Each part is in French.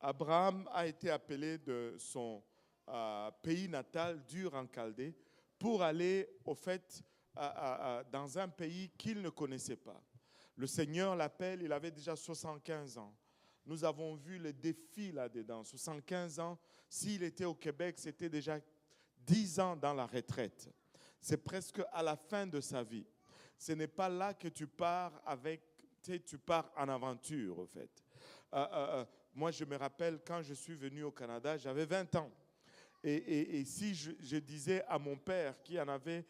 Abraham a été appelé de son pays natal, d'Ur en Chaldée, pour aller, au fait, dans un pays qu'il ne connaissait pas. Le Seigneur l'appelle, il avait déjà 75 ans. Nous avons vu les défis là-dedans. 75 ans, s'il était au Québec, c'était déjà 10 ans dans la retraite. C'est presque à la fin de sa vie. Ce n'est pas là que tu pars avec, tu pars en aventure, au fait. Moi, je me rappelle, quand je suis venu au Canada, j'avais 20 ans. Et si je disais à mon père, qui en avait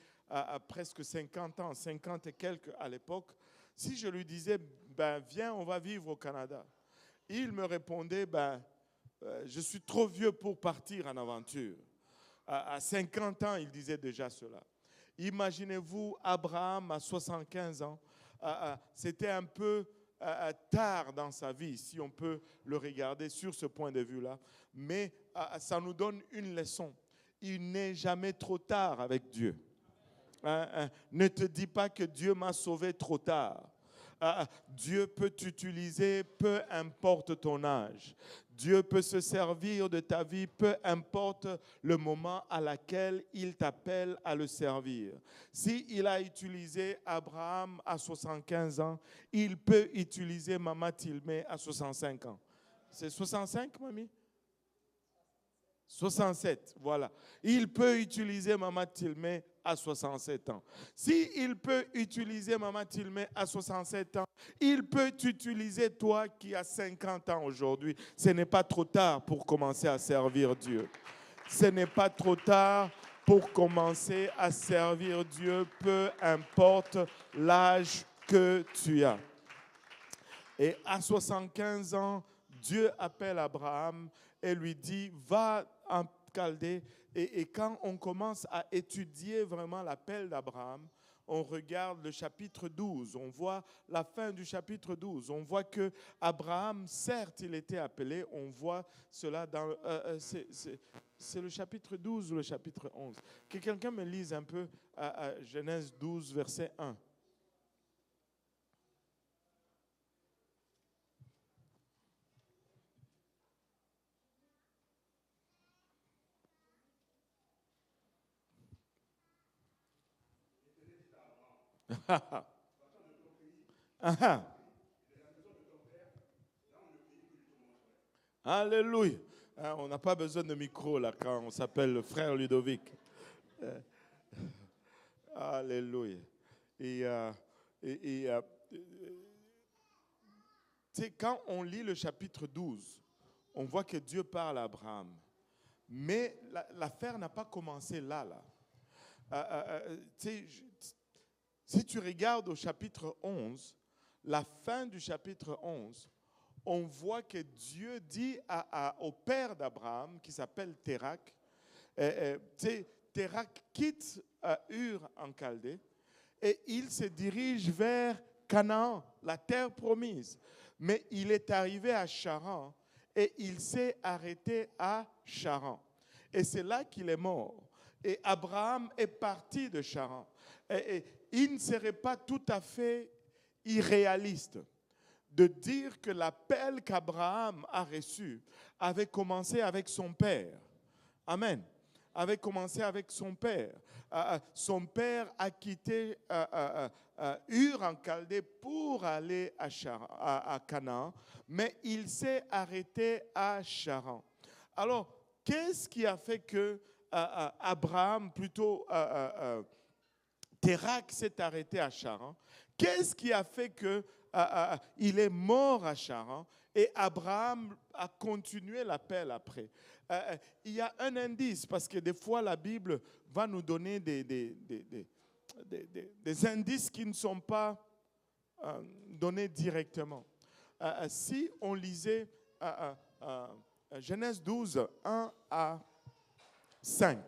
presque 50 ans, 50 et quelques à l'époque, si je lui disais, ben, viens, on va vivre au Canada, il me répondait, ben, je suis trop vieux pour partir en aventure. À 50 ans, il disait déjà cela. Imaginez-vous, Abraham à 75 ans, c'était un peu tard dans sa vie, si on peut le regarder sur ce point de vue-là. Mais ça nous donne une leçon. Il n'est jamais trop tard avec Dieu. Ne te dis pas que Dieu m'a sauvé trop tard. Dieu peut t'utiliser, peu importe ton âge. Dieu peut se servir de ta vie, peu importe le moment à laquelle il t'appelle à le servir. S'il a utilisé Abraham à 75 ans, il peut utiliser Mama Tilmé à 65 ans. C'est 65, mamie? 67, voilà. Il peut utiliser Mama Tilmé à 67 ans. S'il peut utiliser Mama Tilmé à 67 ans, il peut t'utiliser toi qui as 50 ans aujourd'hui. Ce n'est pas trop tard pour commencer à servir Dieu. Ce n'est pas trop tard pour commencer à servir Dieu, peu importe l'âge que tu as. Et à 75 ans, Dieu appelle Abraham et lui dit, va en Chaldée. Et quand on commence à étudier vraiment l'appel d'Abraham, on regarde le chapitre 12, on voit la fin du chapitre 12. On voit que Abraham, certes, il était appelé, on voit cela dans... c'est le chapitre 12 ou le chapitre 11. Que quelqu'un me lise un peu à Genèse 12, verset 1. Alléluia. On n'a pas besoin de micro là quand on s'appelle le frère Ludovic. Alléluia. Et, quand on lit le chapitre 12, on voit que Dieu parle à Abraham. Mais l'affaire n'a pas commencé là. Si tu regardes au chapitre 11, la fin du chapitre 11, on voit que Dieu dit au père d'Abraham, qui s'appelle Térak, Térak quitte Ur en Chaldée et il se dirige vers Canaan, la terre promise. Mais il est arrivé à Charan et il s'est arrêté à Charan. Et c'est là qu'il est mort. Et Abraham est parti de Charan. Et il ne serait pas tout à fait irréaliste de dire que l'appel qu'Abraham a reçu avait commencé avec son père. Amen. Avait commencé avec son père. Son père a quitté Ur en Chaldée pour aller à Canaan, mais il s'est arrêté à Charan. Alors, qu'est-ce qui a fait que Abraham, plutôt Térak, s'est arrêté à Charan? Qu'est-ce qui a fait que il est mort à Charan et Abraham a continué l'appel après? Il y a un indice, parce que des fois la Bible va nous donner des indices qui ne sont pas donnés directement. Si on lisait Genèse 12, 1 à 5.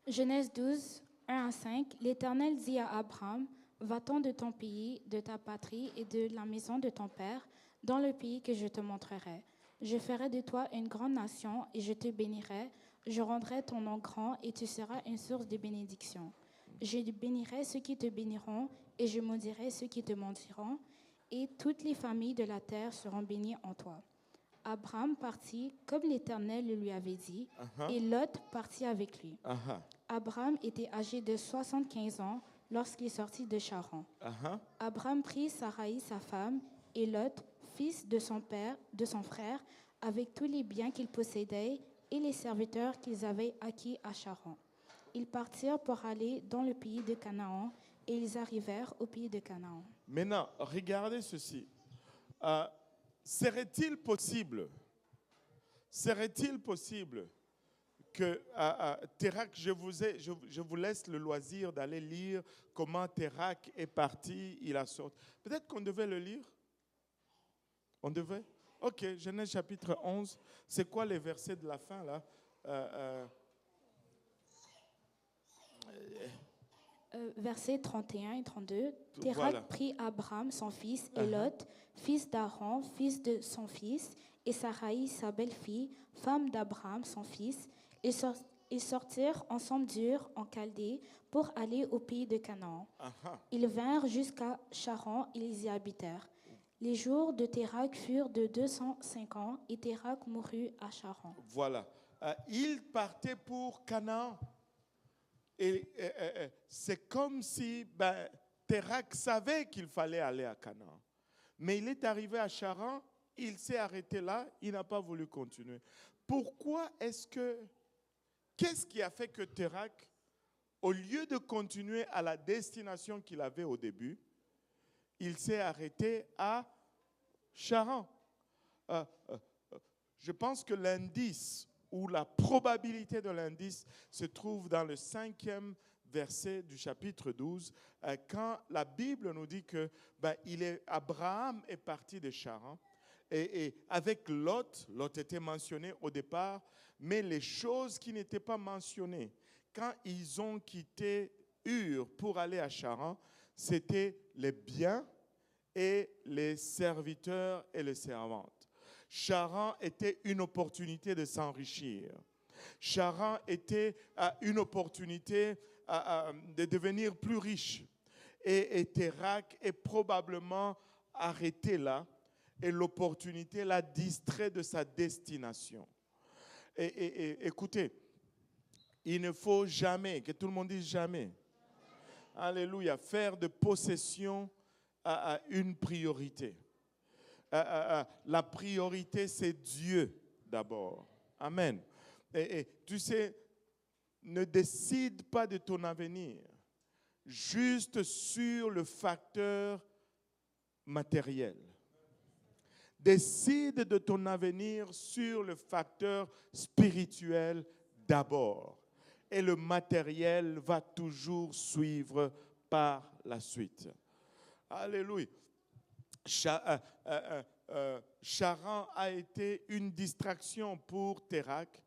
Genèse 12, 1 à 5, l'Éternel dit à Abraham, va-t'en de ton pays, de ta patrie et de la maison de ton père, dans le pays que je te montrerai. Je ferai de toi une grande nation et je te bénirai. Je rendrai ton nom grand et tu seras une source de bénédiction. Je bénirai ceux qui te béniront et je maudirai ceux qui te maudiront. Et toutes les familles de la terre seront bénies en toi. Abraham partit comme l'Éternel le lui avait dit, et Lot partit avec lui. Abraham était âgé de 75 ans lorsqu'il sortit de Charan. Abraham prit Sarai sa femme et Lot, fils de son père, de son frère, avec tous les biens qu'ils possédaient et les serviteurs qu'ils avaient acquis à Charan. Ils partirent pour aller dans le pays de Canaan et ils arrivèrent au pays de Canaan. Maintenant, regardez ceci. Serait-il possible que Térak, je vous laisse le loisir d'aller lire comment Térak est parti, il a sorti. Peut-être qu'on devait le lire? On devait? Ok, Genèse chapitre 11. C'est quoi les versets de la fin là? Versets 31 et 32. Térak prit Abraham, son fils, et Lot, fils d'Aaron, fils de son fils, et Sarai, sa belle-fille, femme d'Abraham, son fils. Ils sortirent ensemble d'Ur en Chaldée pour aller au pays de Canaan. Ils vinrent jusqu'à Charan et ils y habitèrent. Les jours de Térak furent de 205 ans et Térak mourut à Charan. Voilà. Ils partaient pour Canaan. Et c'est comme si Térak savait qu'il fallait aller à Canaan. Mais il est arrivé à Charan, il s'est arrêté là, il n'a pas voulu continuer. Pourquoi qu'est-ce qui a fait que Térak, au lieu de continuer à la destination qu'il avait au début, il s'est arrêté à Charan? Je pense que l'indice ou la probabilité de l'indice se trouve dans le 5e verset du chapitre 12, quand la Bible nous dit que Abraham est parti de Charan, et avec Lot était mentionné au départ, mais les choses qui n'étaient pas mentionnées, quand ils ont quitté Ur pour aller à Charan, c'était les biens et les serviteurs et les servantes. Charan était une opportunité de s'enrichir. Charan était une opportunité de devenir plus riche. Et Térak est probablement arrêté là et l'opportunité l'a distrait de sa destination. Et écoutez, il ne faut jamais, que tout le monde dise jamais, alléluia, faire de possession une priorité. La priorité, c'est Dieu d'abord. Amen. Et tu sais, ne décide pas de ton avenir juste sur le facteur matériel. Décide de ton avenir sur le facteur spirituel d'abord. Et le matériel va toujours suivre par la suite. Alléluia. Charan a été une distraction pour Térak.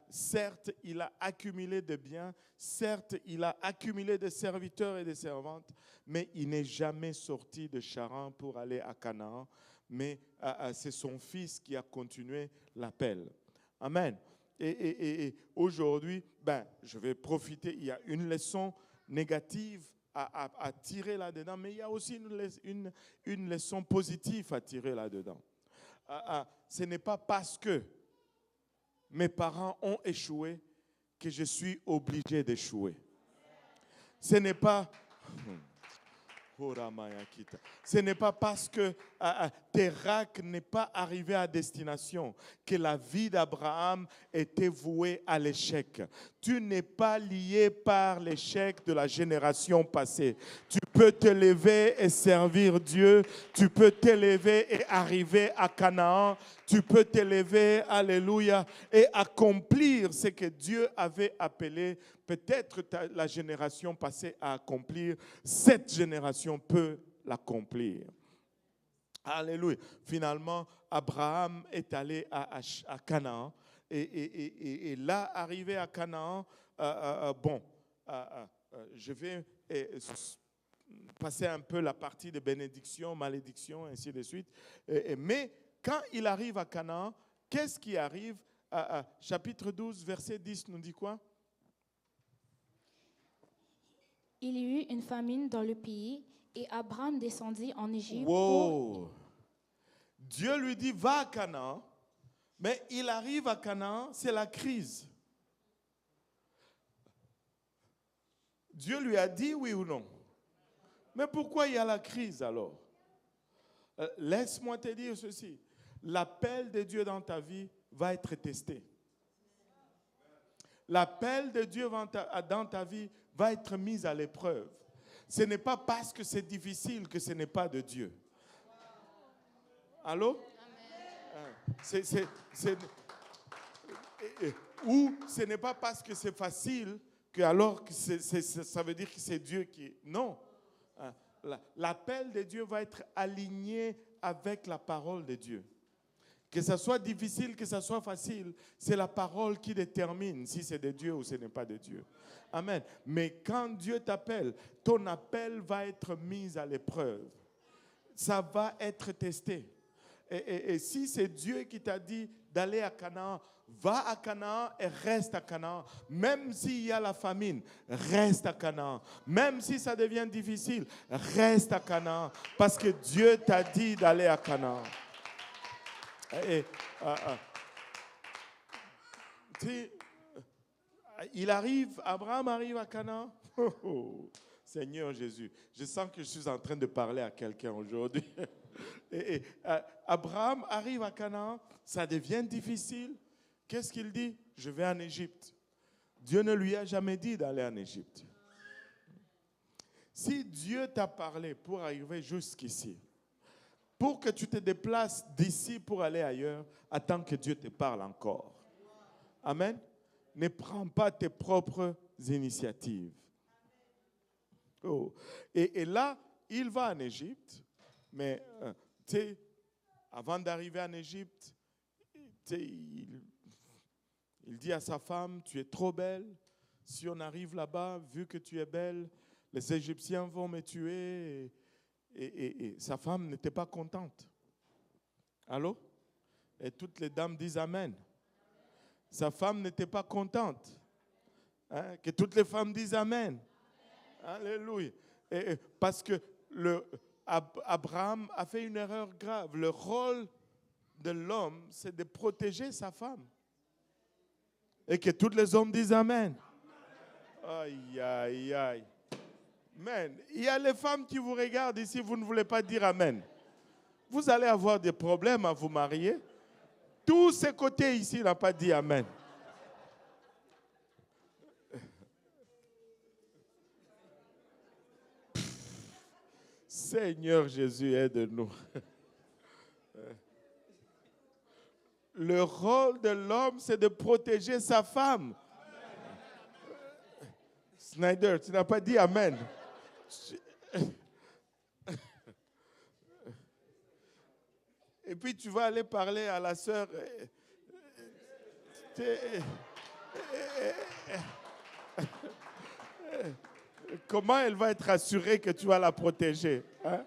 Certes, il a accumulé de biens, certes, il a accumulé de serviteurs et de servantes, mais il n'est jamais sorti de Charan pour aller à Canaan. Mais c'est son fils qui a continué l'appel. Amen. Et aujourd'hui, je vais profiter, il y a une leçon négative à tirer là-dedans, mais il y a aussi une leçon positive à tirer là-dedans. Ce n'est pas parce que mes parents ont échoué que je suis obligé d'échouer. Ce n'est pas... Ce n'est pas parce que Térak n'est pas arrivé à destination que la vie d'Abraham était vouée à l'échec. Tu n'es pas lié par l'échec de la génération passée. Tu peux te lever et servir Dieu. Tu peux te lever et arriver à Canaan. Tu peux te lever, alléluia, et accomplir ce que Dieu avait appelé peut-être la génération passée à accomplir. Cette génération peut l'accomplir. Alléluia. Finalement, Abraham est allé à Canaan. Et là, arrivé à Canaan, je vais passer un peu la partie de bénédiction, malédiction, ainsi de suite. Mais quand il arrive à Canaan, qu'est-ce qui arrive? Chapitre 12, verset 10 nous dit quoi? Il y eut une famine dans le pays et Abraham descendit en Égypte. Wow. Dieu lui dit, va à Canaan. Mais il arrive à Canaan, c'est la crise. Dieu lui a dit oui ou non? Mais pourquoi il y a la crise alors? Laisse-moi te dire ceci. L'appel de Dieu dans ta vie va être testé. L'appel de Dieu dans ta vie va être mis à l'épreuve. Ce n'est pas parce que c'est difficile que ce n'est pas de Dieu. Allô? Ou ce n'est pas parce que c'est facile que alors que ça veut dire que c'est Dieu qui... Non. L'appel de Dieu va être aligné avec la parole de Dieu. Que ça soit difficile, que ça soit facile, c'est la parole qui détermine si c'est de Dieu ou ce n'est pas de Dieu. Amen. Mais quand Dieu t'appelle, ton appel va être mis à l'épreuve. Ça va être testé. Et si c'est Dieu qui t'a dit d'aller à Canaan, va à Canaan et reste à Canaan. Même s'il y a la famine, reste à Canaan. Même si ça devient difficile, reste à Canaan. Parce que Dieu t'a dit d'aller à Canaan. Abraham arrive à Canaan. Seigneur Jésus, je sens que je suis en train de parler à quelqu'un aujourd'hui. Abraham arrive à Canaan, ça devient difficile. Qu'est-ce qu'il dit? Je vais en Égypte. Dieu ne lui a jamais dit d'aller en Égypte. Si Dieu t'a parlé pour arriver jusqu'ici, pour que tu te déplaces d'ici pour aller ailleurs, attends que Dieu te parle encore. Amen. Ne prends pas tes propres initiatives. Oh. Et là, il va en Égypte, mais avant d'arriver en Égypte, il dit à sa femme, tu es trop belle. Si on arrive là-bas, vu que tu es belle, les Égyptiens vont me tuer. Et sa femme n'était pas contente. Allô? Et toutes les dames disent Amen. Sa femme n'était pas contente. Hein? Que toutes les femmes disent Amen. Alléluia. Parce que Abraham a fait une erreur grave. Le rôle de l'homme, c'est de protéger sa femme. Et que tous les hommes disent Amen. Aïe, aïe, aïe. Amen. Il y a les femmes qui vous regardent ici, vous ne voulez pas dire Amen. Vous allez avoir des problèmes à vous marier. Tous ces côtés ici n'ont pas dit Amen. Seigneur Jésus, aide-nous. Le rôle de l'homme, c'est de protéger sa femme. Snyder, tu n'as pas dit Amen. Et puis tu vas aller parler à la sœur. Comment elle va être assurée que tu vas la protéger? Hein?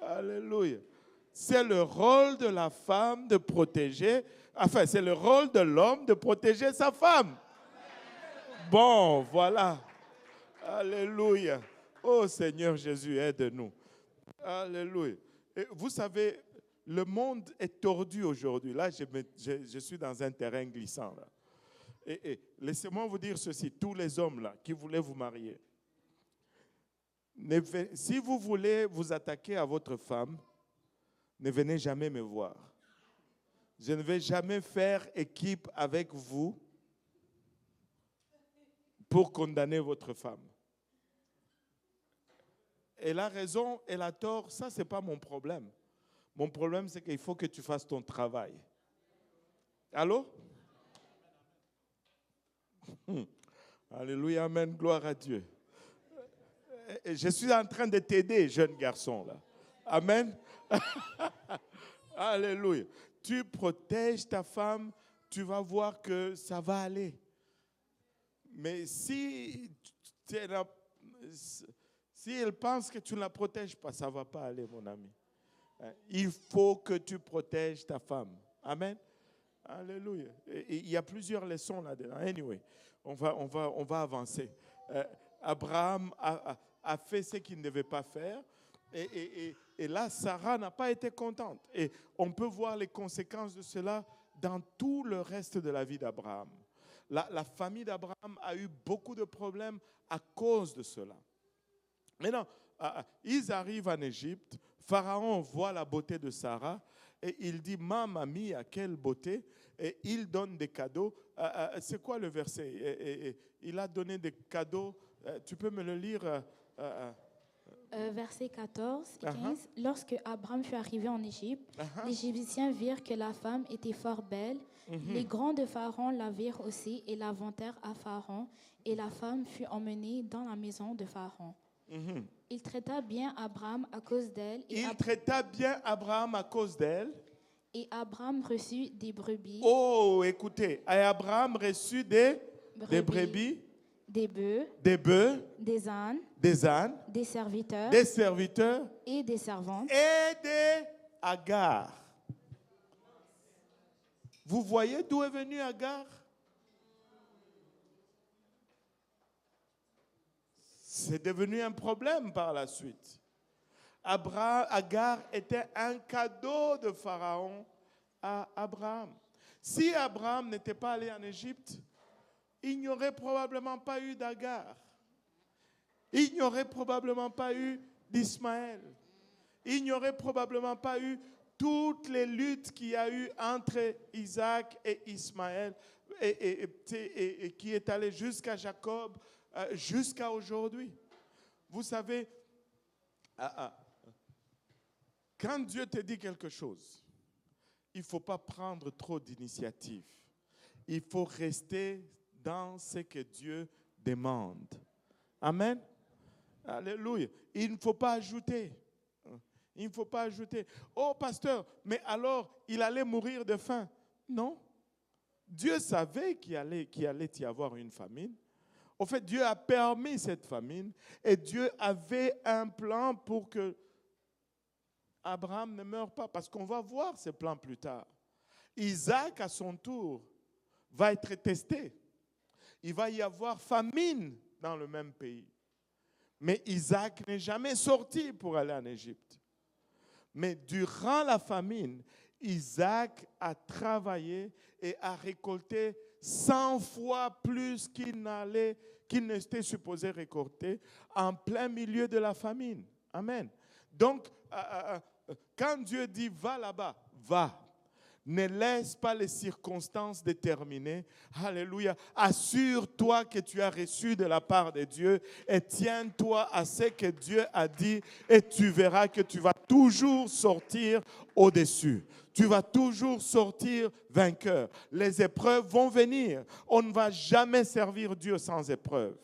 Alléluia. C'est le rôle de la femme de protéger, enfin c'est le rôle de l'homme de protéger sa femme. Bon, voilà. Alléluia. Oh Seigneur Jésus, aide-nous. Alléluia. Et vous savez, le monde est tordu aujourd'hui. Là, je suis dans un terrain glissant. Là. Et laissez-moi vous dire ceci, tous les hommes là qui voulaient vous marier, si vous voulez vous attaquer à votre femme, ne venez jamais me voir. Je ne vais jamais faire équipe avec vous pour condamner votre femme. Elle a raison, elle a tort, ça, ce n'est pas mon problème. Mon problème, c'est qu'il faut que tu fasses ton travail. Allô? Alléluia, amen, gloire à Dieu. Je suis en train de t'aider, jeune garçon, là. Amen. Alléluia. Tu protèges ta femme, tu vas voir que ça va aller. Mais si elle pense que tu ne la protèges pas, ça ne va pas aller, mon ami. Il faut que tu protèges ta femme. Amen. Alléluia. Et il y a plusieurs leçons là-dedans. Anyway, on va avancer. Abraham a fait ce qu'il ne devait pas faire. Et Et là, Sarah n'a pas été contente. Et on peut voir les conséquences de cela dans tout le reste de la vie d'Abraham. La famille d'Abraham a eu beaucoup de problèmes à cause de cela. Maintenant, ils arrivent en Égypte. Pharaon voit la beauté de Sarah et il dit, Mamma mia, quelle beauté. Et il donne des cadeaux. C'est quoi le verset? Il a donné des cadeaux. Tu peux me le lire? Versets 14 et 15. Lorsque Abraham fut arrivé en Égypte, les Égyptiens virent que la femme était fort belle. Les grands de Pharaon la virent aussi et la vantèrent à Pharaon. Et la femme fut emmenée dans la maison de Pharaon. Il traita bien Abraham à cause d'elle. Et Abraham reçut des brebis. Oh, écoutez, Abraham reçut des brebis, des bœufs, des ânes, des serviteurs et des servantes. Et des Agar. Vous voyez d'où est venu Agar? C'est devenu un problème par la suite. Agar était un cadeau de Pharaon à Abraham. Si Abraham n'était pas allé en Égypte, il n'y aurait probablement pas eu d'Agar. Il n'y aurait probablement pas eu d'Ismaël. Il n'y aurait probablement pas eu toutes les luttes qu'il y a eu entre Isaac et Ismaël et qui est allé jusqu'à Jacob, jusqu'à aujourd'hui. Vous savez, quand Dieu te dit quelque chose, il ne faut pas prendre trop d'initiative. Il faut rester dans ce que Dieu demande. Amen. Alléluia. Il ne faut pas ajouter. Il ne faut pas ajouter. Oh, pasteur, mais alors, il allait mourir de faim. Non. Dieu savait qu'il allait y avoir une famine. En fait, Dieu a permis cette famine et Dieu avait un plan pour que Abraham ne meure pas. Parce qu'on va voir ce plan plus tard. Isaac, à son tour, va être testé. Il va y avoir famine dans le même pays. Mais Isaac n'est jamais sorti pour aller en Égypte. Mais durant la famine, Isaac a travaillé et a récolté 100 fois plus qu'il n'était supposé récolter en plein milieu de la famine. Amen. Donc, quand Dieu dit va là-bas, va. Ne laisse pas les circonstances déterminer. Alléluia. Assure-toi que tu as reçu de la part de Dieu et tiens-toi à ce que Dieu a dit et tu verras que tu vas toujours sortir au-dessus. Tu vas toujours sortir vainqueur. Les épreuves vont venir. On ne va jamais servir Dieu sans épreuve.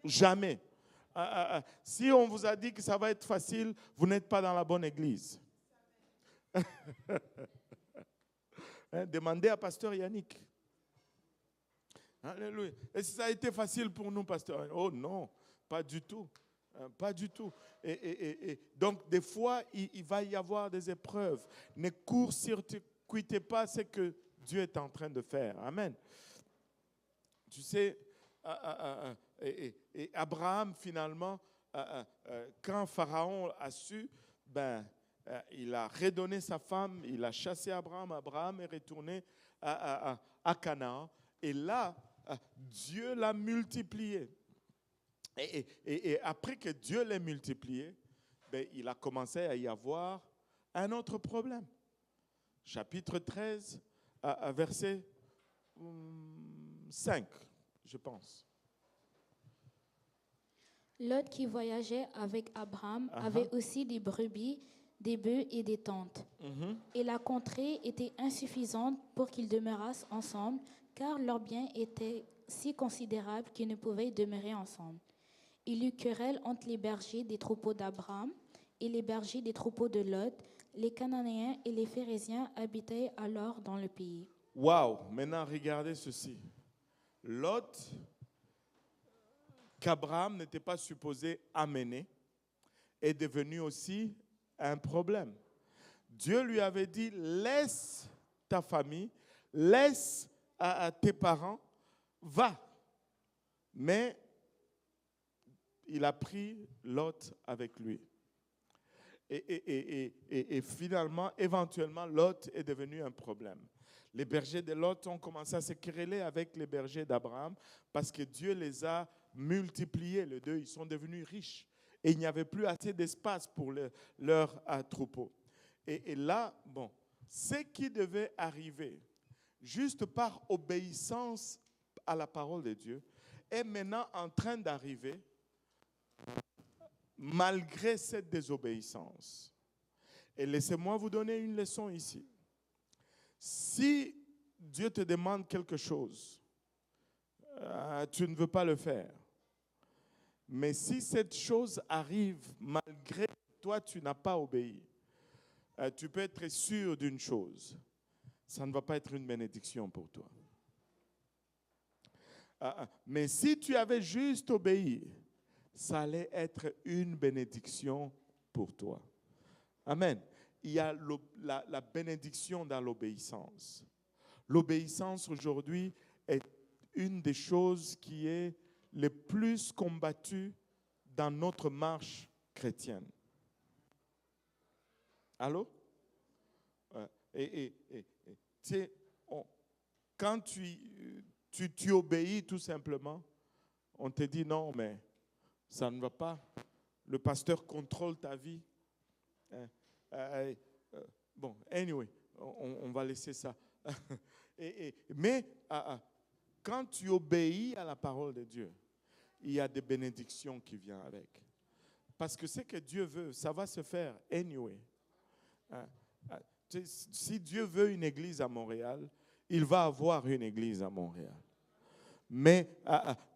Jamais. Si on vous a dit que ça va être facile, vous n'êtes pas dans la bonne église. Demandez à pasteur Yannick. Alléluia. Et ça a été facile pour nous, pasteur? Oh non, pas du tout. Pas du tout. Et donc, des fois, il va y avoir des épreuves. Ne court-circuitez pas ce que Dieu est en train de faire. Amen. Tu sais, et Abraham, finalement, quand Pharaon a su, il a redonné sa femme, il a chassé Abraham. Abraham est retourné à Canaan. Et là, Dieu l'a multiplié. Et après que Dieu l'ait multiplié, il a commencé à y avoir un autre problème. Chapitre 13, verset 5, je pense. Lot qui voyageait avec Abraham avait aussi des brebis, des bœufs et des tentes. Et la contrée était insuffisante pour qu'ils demeurassent ensemble, car leurs biens étaient si considérables qu'ils ne pouvaient demeurer ensemble. Il y eut querelle entre les bergers des troupeaux d'Abraham et les bergers des troupeaux de Lot. Les Cananéens et les Phérésiens habitaient alors dans le pays. Waouh! Maintenant, regardez ceci. Lot, qu'Abraham n'était pas supposé amener, est devenu aussi un problème. Dieu lui avait dit, laisse ta famille, laisse tes parents, va. Mais il a pris Lot avec lui. Et finalement, éventuellement, Lot est devenu un problème. Les bergers de Lot ont commencé à se quereller avec les bergers d'Abraham parce que Dieu les a multipliés, les deux. Ils sont devenus riches. Et il n'y avait plus assez d'espace pour leur troupeau. Et là, bon, ce qui devait arriver, juste par obéissance à la parole de Dieu, est maintenant en train d'arriver malgré cette désobéissance. Et laissez-moi vous donner une leçon ici. Si Dieu te demande quelque chose, tu ne veux pas le faire. Mais si cette chose arrive malgré toi, tu n'as pas obéi, tu peux être sûr d'une chose, ça ne va pas être une bénédiction pour toi. Mais si tu avais juste obéi, ça allait être une bénédiction pour toi. Amen. Il y a la bénédiction dans l'obéissance. L'obéissance aujourd'hui est une des choses qui est les plus combattues dans notre marche chrétienne. Allô? Tu sais, quand tu obéis tout simplement, on te dit non, mais ça ne va pas. Le pasteur contrôle ta vie. Bon, anyway, on va laisser ça. Mais quand tu obéis à la parole de Dieu, il y a des bénédictions qui viennent avec. Parce que ce que Dieu veut, ça va se faire anyway. Si Dieu veut une église à Montréal, il va avoir une église à Montréal. Mais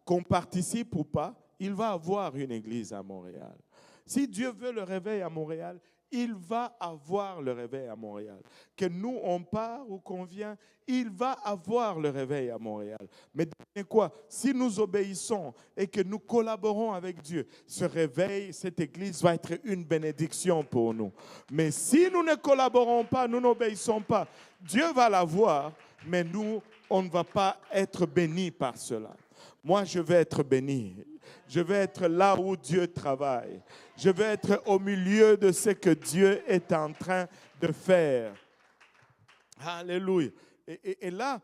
qu'on participe ou pas, il va avoir une église à Montréal. Si Dieu veut le réveil à Montréal, il va avoir le réveil à Montréal. Que nous, on part ou qu'on vient, il va avoir le réveil à Montréal. Mais devinez quoi? Si nous obéissons et que nous collaborons avec Dieu, ce réveil, cette église va être une bénédiction pour nous. Mais si nous ne collaborons pas, nous n'obéissons pas, Dieu va l'avoir, mais nous, on ne va pas être bénis par cela. Moi, je vais être béni. Je vais être là où Dieu travaille. Je vais être au milieu de ce que Dieu est en train de faire. Alléluia. Et là,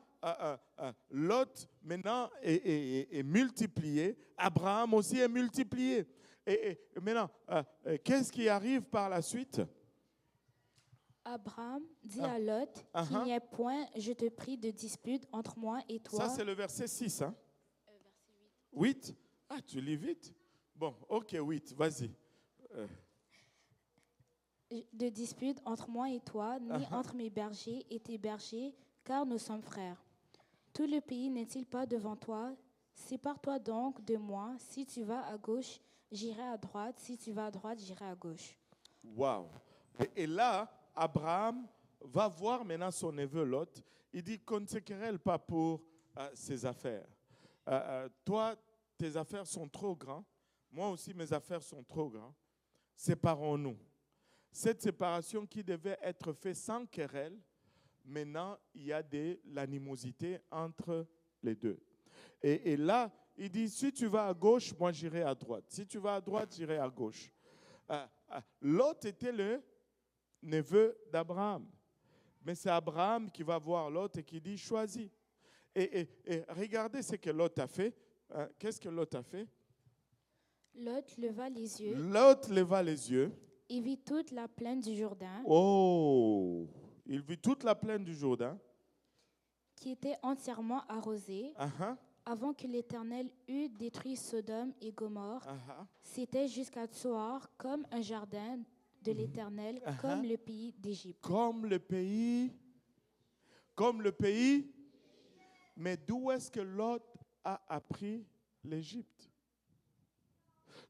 Lot maintenant est multiplié. Abraham aussi est multiplié. Et maintenant, qu'est-ce qui arrive par la suite? Abraham dit à Lot qu'il n'y ait point, je te prie, de dispute entre moi et toi. Ça, c'est le verset 6. Hein? Verset 8. Ah, tu lis vite? Bon, ok, 8, vas-y. De dispute entre moi et toi, ni entre mes bergers et tes bergers, car nous sommes frères. Tout le pays n'est-il pas devant toi? Sépare-toi donc de moi. Si tu vas à gauche, j'irai à droite. Si tu vas à droite, j'irai à gauche. Wow. Et là, Abraham va voir maintenant son neveu Lot. Il dit qu'on ne se querelle pas pour ses affaires. Toi, tes affaires sont trop grandes. Moi aussi, mes affaires sont trop grandes. Séparons-nous. Cette séparation qui devait être faite sans querelle, maintenant, il y a de l'animosité entre les deux. Et là, il dit, si tu vas à gauche, moi j'irai à droite. Si tu vas à droite, j'irai à gauche. Lot était le neveu d'Abraham. Mais c'est Abraham qui va voir Lot et qui dit, choisis. Et regardez ce que Lot a fait. Qu'est-ce que Lot a fait? Lot leva les yeux. Lot leva les yeux. Il vit toute la plaine du Jourdain. Oh! Il vit toute la plaine du Jourdain. Qui était entièrement arrosée. Avant que l'Éternel eût détruit Sodome et Gomorrhe, c'était jusqu'à Tsoar comme un jardin de l'Éternel, comme le pays d'Égypte. Comme le pays. Mais d'où est-ce que Lot a appris l'Égypte?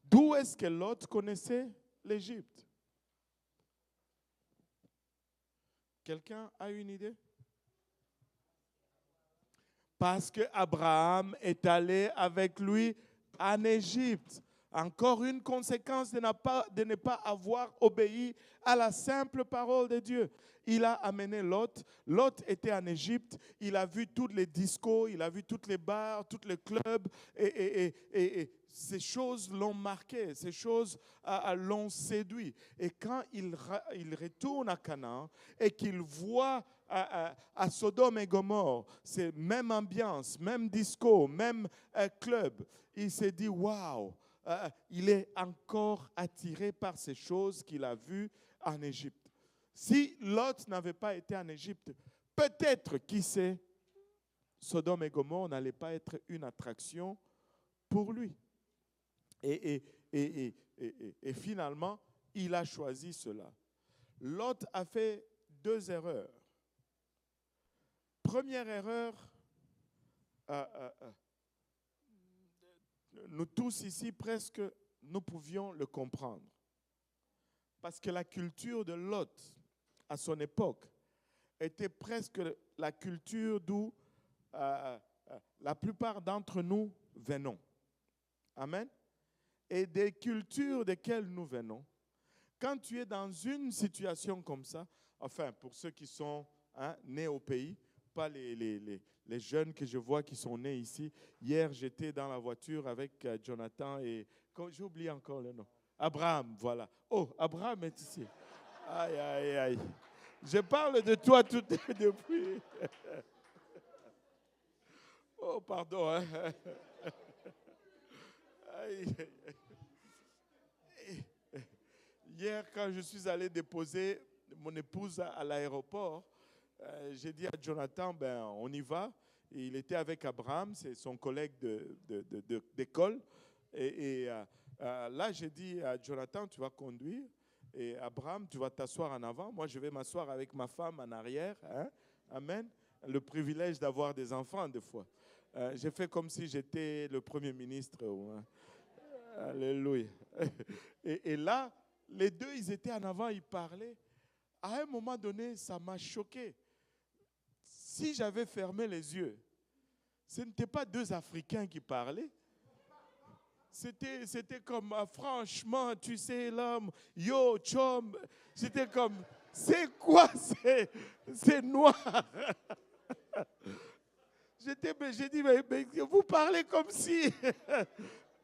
D'où est-ce que Lot connaissait l'Égypte? Quelqu'un a une idée? Parce que Abraham est allé avec lui en Égypte. Encore une conséquence de ne pas avoir obéi à la simple parole de Dieu. Il a amené Lot. Lot était en Égypte. Il a vu tous les discos, il a vu tous les bars, tous les clubs. Et ces choses l'ont marqué, ces choses l'ont séduit. Et quand il retourne à Canaan et qu'il voit à Sodome et Gomorrhe, c'est même ambiance, même disco, même club, il s'est dit, waouh! Il est encore attiré par ces choses qu'il a vues en Égypte. Si Lot n'avait pas été en Égypte, peut-être, qui sait, Sodome et Gomorrhe n'allait pas être une attraction pour lui. Et finalement, il a choisi cela. Lot a fait 2 erreurs. Première erreur, nous tous ici, presque, nous pouvions le comprendre. Parce que la culture de Lot, à son époque, était presque la culture d'où la plupart d'entre nous venons. Amen. Et des cultures desquelles nous venons, quand tu es dans une situation comme ça, enfin, pour ceux qui sont nés au pays, pas les jeunes que je vois qui sont nés ici. Hier, j'étais dans la voiture avec Jonathan et j'ai oublié encore le nom. Abraham, voilà. Oh, Abraham est ici. Aïe, aïe, aïe. Je parle de toi tout depuis. Oh, pardon. Hein. Aïe. Hier, quand je suis allé déposer mon épouse à l'aéroport, j'ai dit à Jonathan, ben, on y va. Et il était avec Abraham, c'est son collègue d'école. Et là, j'ai dit à Jonathan, tu vas conduire. Et Abraham, tu vas t'asseoir en avant. Moi, je vais m'asseoir avec ma femme en arrière. Hein? Amen. Le privilège d'avoir des enfants, des fois. J'ai fait comme si j'étais le Premier ministre. Hein? Alléluia. Et là, les deux, ils étaient en avant, ils parlaient. À un moment donné, ça m'a choqué. Si j'avais fermé les yeux, ce n'étaient pas 2 Africains qui parlaient. C'était comme, franchement, tu sais, l'homme, yo, chum. C'était comme, c'est quoi, c'est noir. J'ai dit, mais vous parlez comme si.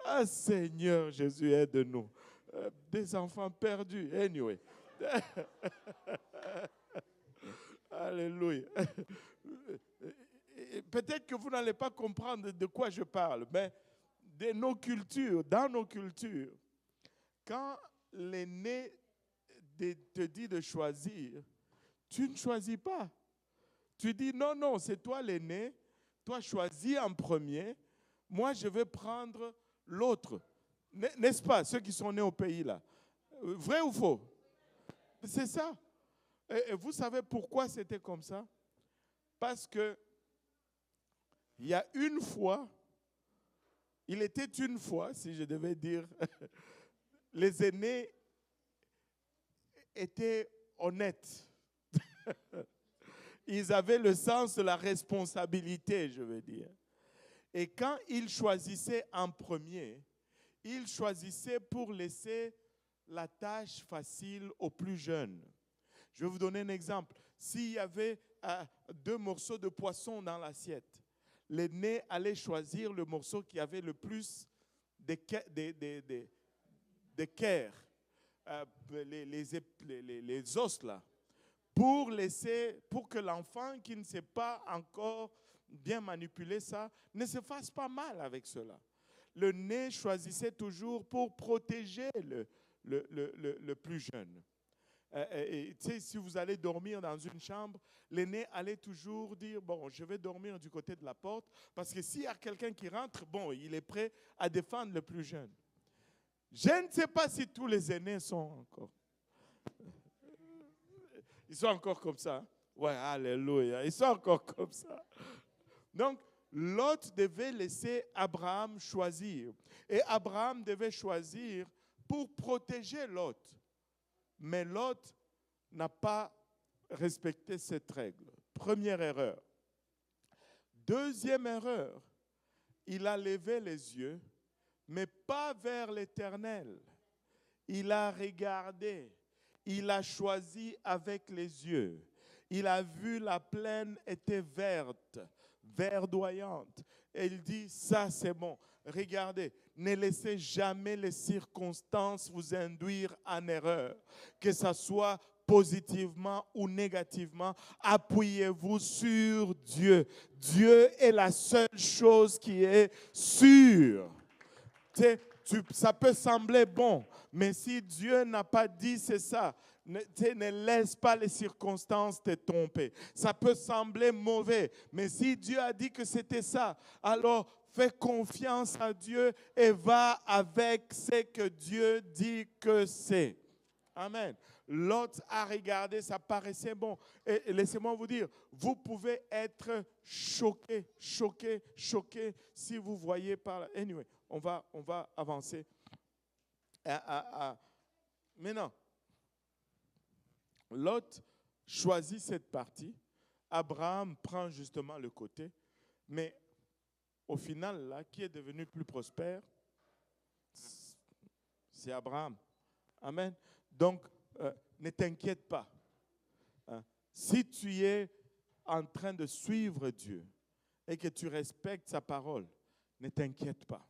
Ah, Seigneur Jésus, aide-nous. Des enfants perdus, anyway. Alléluia. Peut-être que vous n'allez pas comprendre de quoi je parle, mais dans nos cultures, quand l'aîné te dit de choisir, tu ne choisis pas. Tu dis non, non, c'est toi l'aîné, toi choisis en premier, moi je vais prendre l'autre. N'est-ce pas, ceux qui sont nés au pays là? Vrai ou faux? C'est ça. Et vous savez pourquoi c'était comme ça? Parce que il y a une fois, il était une fois, si je devais dire, les aînés étaient honnêtes. Ils avaient le sens de la responsabilité, je veux dire. Et quand ils choisissaient en premier, ils choisissaient pour laisser la tâche facile aux plus jeunes. Je vais vous donner un exemple. S'il y avait 2 morceaux de poisson dans l'assiette, l'aîné allait choisir le morceau qui avait le plus d'équerre, les os là, pour que l'enfant qui ne sait pas encore bien manipuler ça ne se fasse pas mal avec cela. Le nez choisissait toujours pour protéger le plus jeune. Tu sais, si vous allez dormir dans une chambre, l'aîné allait toujours dire, bon, je vais dormir du côté de la porte, parce que s'il y a quelqu'un qui rentre, bon, il est prêt à défendre le plus jeune. Je ne sais pas si tous les aînés sont encore. Ils sont encore comme ça. Hein? Ouais, alléluia. Ils sont encore comme ça. Donc, Lot devait laisser Abraham choisir. Et Abraham devait choisir pour protéger Lot. Mais Lot n'a pas respecté cette règle. Première erreur. Deuxième erreur, il a levé les yeux mais pas vers l'Éternel. Il a regardé, il a choisi avec les yeux. Il a vu la plaine était verte, verdoyante. Et il dit, ça c'est bon. Regardez, ne laissez jamais les circonstances vous induire en erreur. Que ce soit positivement ou négativement, appuyez-vous sur Dieu. Dieu est la seule chose qui est sûre. Ça peut sembler bon, mais si Dieu n'a pas dit c'est ça, ne laisse pas les circonstances te tromper. Ça peut sembler mauvais, mais si Dieu a dit que c'était ça, alors fais confiance à Dieu et va avec ce que Dieu dit que c'est. Amen. Lot a regardé, ça paraissait bon. Et laissez-moi vous dire, vous pouvez être choqué si vous voyez par là. Anyway, on va avancer. Maintenant, Lot choisit cette partie. Abraham prend justement le côté. Mais au final, là, qui est devenu plus prospère? C'est Abraham. Amen. Donc, ne t'inquiète pas. Si tu es en train de suivre Dieu et que tu respectes sa parole, ne t'inquiète pas.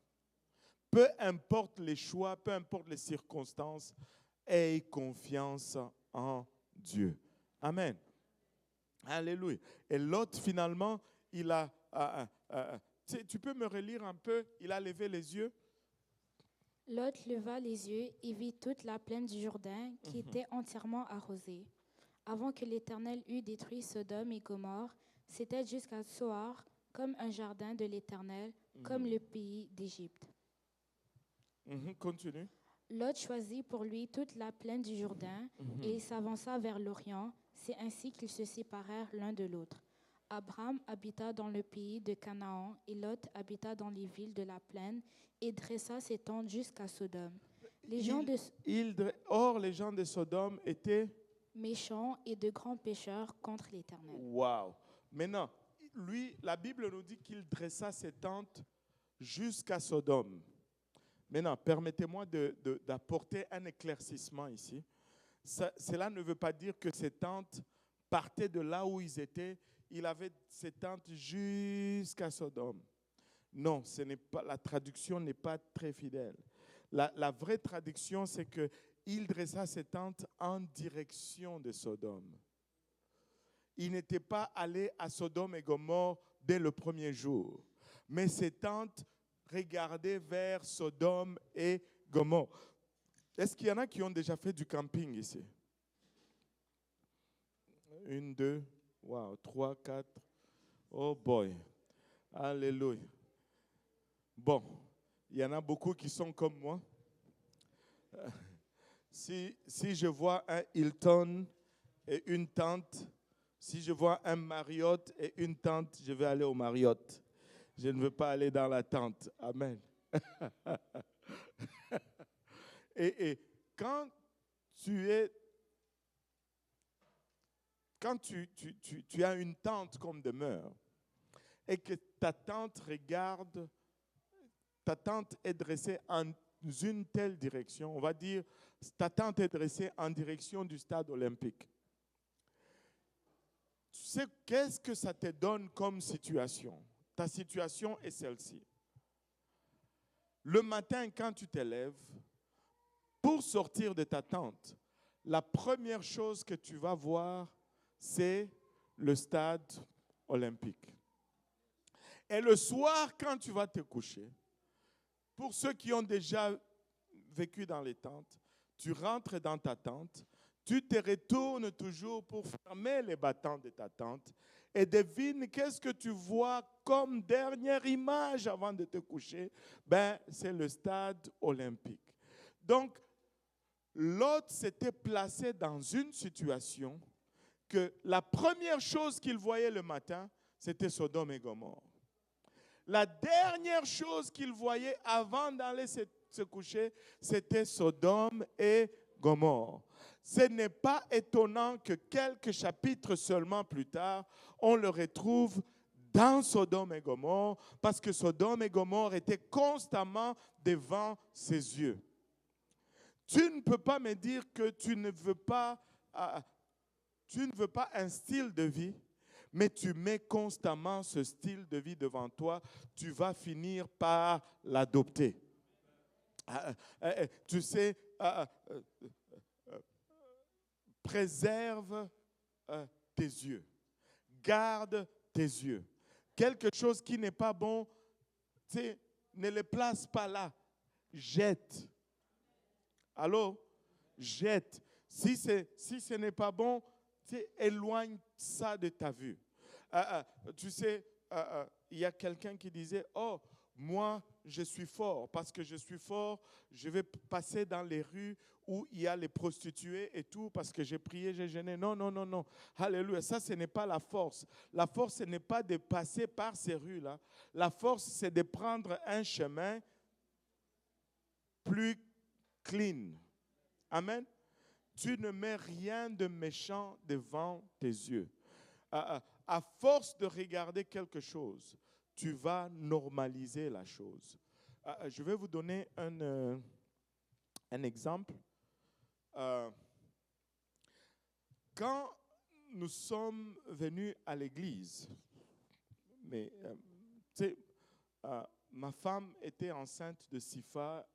Peu importe les choix, peu importe les circonstances, aie confiance en Dieu. Amen. Alléluia. Et l'autre, finalement, il a... tu peux me relire un peu? Il a levé les yeux. Lot leva les yeux et vit toute la plaine du Jourdain qui était entièrement arrosée. Avant que l'Éternel eût détruit Sodome et Gomorrhe, c'était jusqu'à Tsoar, comme un jardin de l'Éternel, comme le pays d'Égypte. Continue. Lot choisit pour lui toute la plaine du Jourdain et il s'avança vers l'Orient. C'est ainsi qu'ils se séparèrent l'un de l'autre. Abraham habita dans le pays de Canaan et Lot habita dans les villes de la plaine et dressa ses tentes jusqu'à Sodome. Or, les gens de Sodome étaient méchants et de grands pécheurs contre l'Éternel. Wow. Maintenant, lui, la Bible nous dit qu'il dressa ses tentes jusqu'à Sodome. Maintenant, permettez-moi d'apporter un éclaircissement ici. Cela ne veut pas dire que ces tentes partaient de là où ils étaient. Il avait ses tentes jusqu'à Sodome. Non, la traduction n'est pas très fidèle. La vraie traduction, c'est qu'il dressa ses tentes en direction de Sodome. Il n'était pas allé à Sodome et Gomorrhe dès le premier jour, mais ses tentes regardaient vers Sodome et Gomorrhe. Est-ce qu'il y en a qui ont déjà fait du camping ici? 1, 2, wow, 3, 4. Oh boy, alléluia. Bon, il y en a beaucoup qui sont comme moi. Si je vois un Hilton et une tente, si je vois un Marriott et une tente, je vais aller au Marriott. Je ne veux pas aller dans la tente. Amen. et quand tu as une tente comme demeure et que ta tente est dressée en une telle direction, on va dire, ta tente est dressée en direction du stade olympique. Tu sais, qu'est-ce que ça te donne comme situation? Ta situation est celle-ci. Le matin, quand tu te lèves, pour sortir de ta tente, la première chose que tu vas voir, c'est le stade olympique. Et le soir, quand tu vas te coucher, pour ceux qui ont déjà vécu dans les tentes, tu rentres dans ta tente, tu te retournes toujours pour fermer les battants de ta tente et devine qu'est-ce que tu vois comme dernière image avant de te coucher. C'est le stade olympique. Donc, Lot s'était placé dans une situation que la première chose qu'il voyait le matin, c'était Sodome et Gomorrhe. La dernière chose qu'il voyait avant d'aller se coucher, c'était Sodome et Gomorrhe. Ce n'est pas étonnant que quelques chapitres seulement plus tard, on le retrouve dans Sodome et Gomorrhe, parce que Sodome et Gomorrhe étaient constamment devant ses yeux. Tu ne peux pas me dire que tu ne veux pas un style de vie, mais tu mets constamment ce style de vie devant toi, tu vas finir par l'adopter. Tu sais, préserve tes yeux, garde tes yeux. Quelque chose qui n'est pas bon, tu sais, ne le place pas là, jette. Allô? Jette. Si ce n'est pas bon, éloigne ça de ta vue. Tu sais, il y a quelqu'un qui disait, oh, moi, je suis fort. Parce que je suis fort, je vais passer dans les rues où il y a les prostituées et tout, parce que j'ai prié, j'ai jeûné. Non, non, non, non. Alléluia. Ça, ce n'est pas la force. La force, ce n'est pas de passer par ces rues-là. La force, c'est de prendre un chemin plus clean. Amen. Tu ne mets rien de méchant devant tes yeux. À force de regarder quelque chose, tu vas normaliser la chose. Je vais vous donner un exemple. Quand nous sommes venus à l'église, mais ma femme était enceinte de Sifa.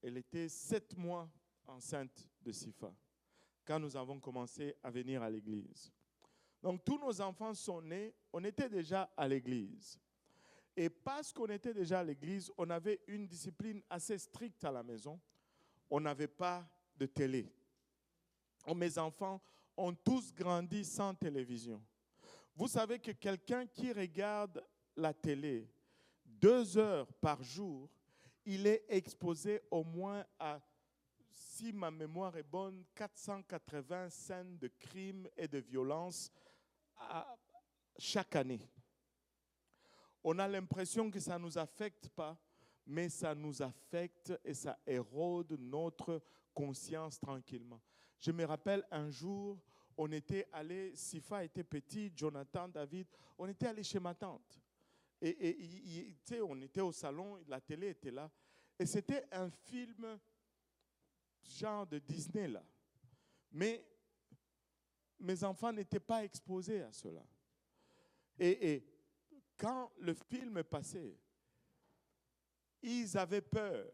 Elle était 7 mois enceinte de Sifa quand nous avons commencé à venir à l'église. Donc tous nos enfants sont nés, on était déjà à l'église. Et parce qu'on était déjà à l'église, on avait une discipline assez stricte à la maison. On n'avait pas de télé. Mes enfants ont tous grandi sans télévision. Vous savez que quelqu'un qui regarde la télé 2 heures par jour, il est exposé au moins à, si ma mémoire est bonne, 480 scènes de crimes et de violences chaque année. On a l'impression que ça ne nous affecte pas, mais ça nous affecte et ça érode notre conscience tranquillement. Je me rappelle un jour, on était allé, Sifa était petit, Jonathan, David, on était allé chez ma tante. Et on était au salon, la télé était là. Et c'était un film genre de Disney là. Mais mes enfants n'étaient pas exposés à cela. Et quand le film passait, ils avaient peur.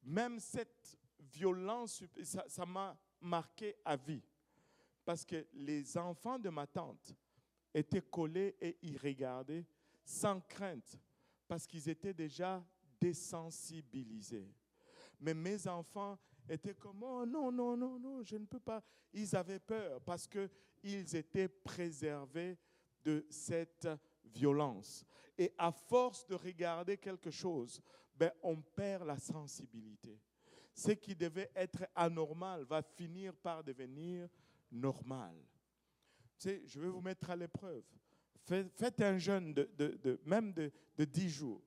Même cette violence, ça m'a marqué à vie. Parce que les enfants de ma tante étaient collés et ils regardaient sans crainte. Parce qu'ils étaient déjà désensibilisés. Mais mes enfants étaient comme, oh non, non, non, non, je ne peux pas. Ils avaient peur parce qu'ils étaient préservés de cette violence. Et à force de regarder quelque chose, on perd la sensibilité. Ce qui devait être anormal va finir par devenir normal. Tu sais, je vais vous mettre à l'épreuve. Faites un jeûne même de 10 jours.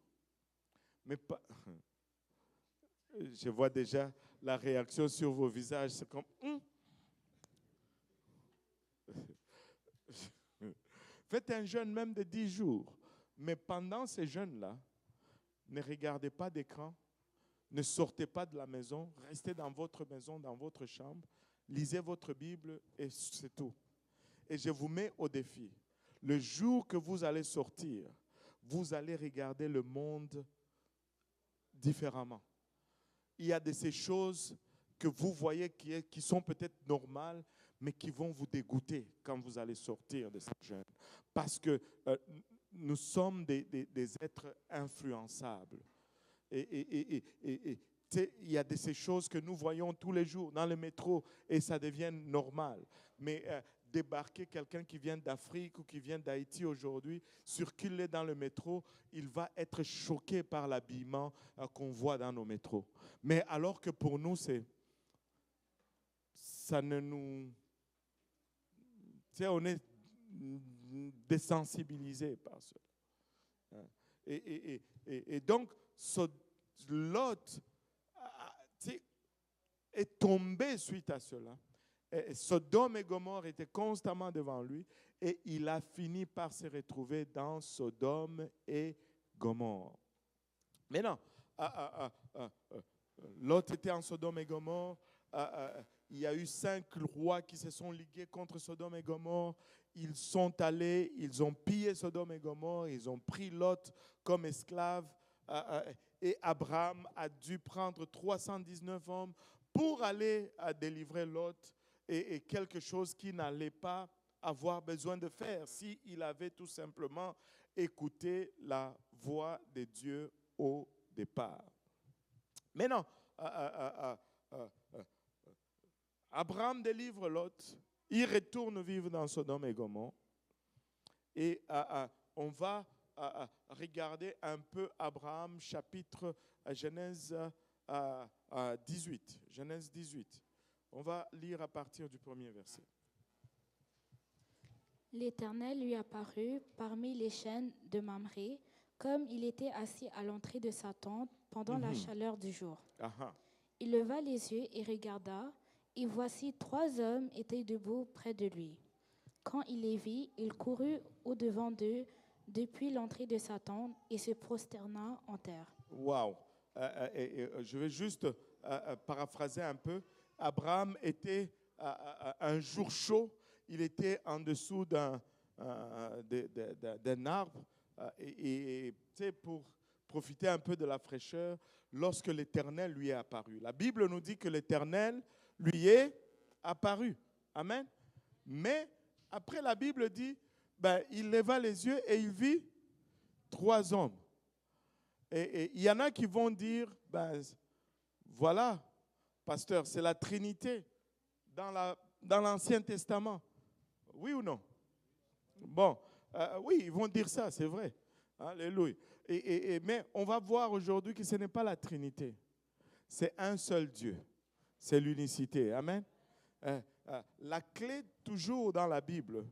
Mais pas... Je vois déjà la réaction sur vos visages. C'est comme... Faites un jeûne même de 10 jours. Mais pendant ces jeûnes-là, ne regardez pas d'écran, ne sortez pas de la maison, restez dans votre maison, dans votre chambre, lisez votre Bible et c'est tout. Et je vous mets au défi. Le jour que vous allez sortir, vous allez regarder le monde différemment. Il y a de ces choses que vous voyez qui sont peut-être normales, mais qui vont vous dégoûter quand vous allez sortir de cette jeûne. Parce que nous sommes des êtres influençables. Et il y a de ces choses que nous voyons tous les jours dans le métro et ça devient normal. Mais débarquer quelqu'un qui vient d'Afrique ou qui vient d'Haïti aujourd'hui, circuler dans le métro, il va être choqué par l'habillement qu'on voit dans nos métros. Mais alors que pour nous, ça ne nous... on est désensibilisé par cela. Et donc, Lot est tombé suite à cela. Et Sodome et Gomorrhe étaient constamment devant lui et il a fini par se retrouver dans Sodome et Gomorrhe. Maintenant, Lot était en Sodome et Gomorrhe. Il y a eu 5 rois qui se sont ligués contre Sodome et Gomorrhe. Ils sont allés, ils ont pillé Sodome et Gomorrhe, ils ont pris Lot comme esclave. Et Abraham a dû prendre 319 hommes pour aller délivrer Lot et quelque chose qu'il n'allait pas avoir besoin de faire s'il avait tout simplement écouté la voix de Dieu au départ. Maintenant, Abraham délivre Lot, il retourne vivre dans Sodome et Gomorrhe et on va regarder un peu Abraham, chapitre Genèse 18. Genèse 18. On va lire à partir du premier verset. L'Éternel lui apparut parmi les chênes de Mamré, comme il était assis à l'entrée de sa tente pendant la chaleur du jour. Il leva les yeux et regarda, et voici 3 hommes étaient debout près de lui. Quand il les vit, il courut au-devant d'eux depuis l'entrée de sa tente et se prosterna en terre. Wow. Je vais juste paraphraser un peu. Abraham était un jour chaud, il était en dessous d'un arbre et pour profiter un peu de la fraîcheur lorsque l'Éternel lui est apparu. La Bible nous dit que l'Éternel lui est apparu. Amen. Mais après la Bible dit, il leva les yeux et il vit 3 hommes. Et il y en a qui vont dire, voilà, pasteur, c'est la Trinité dans l'Ancien Testament. Oui ou non? Bon, oui, ils vont dire ça, c'est vrai. Alléluia. Mais on va voir aujourd'hui que ce n'est pas la Trinité. C'est un seul Dieu. C'est l'unicité. Amen. La clé toujours dans la Bible,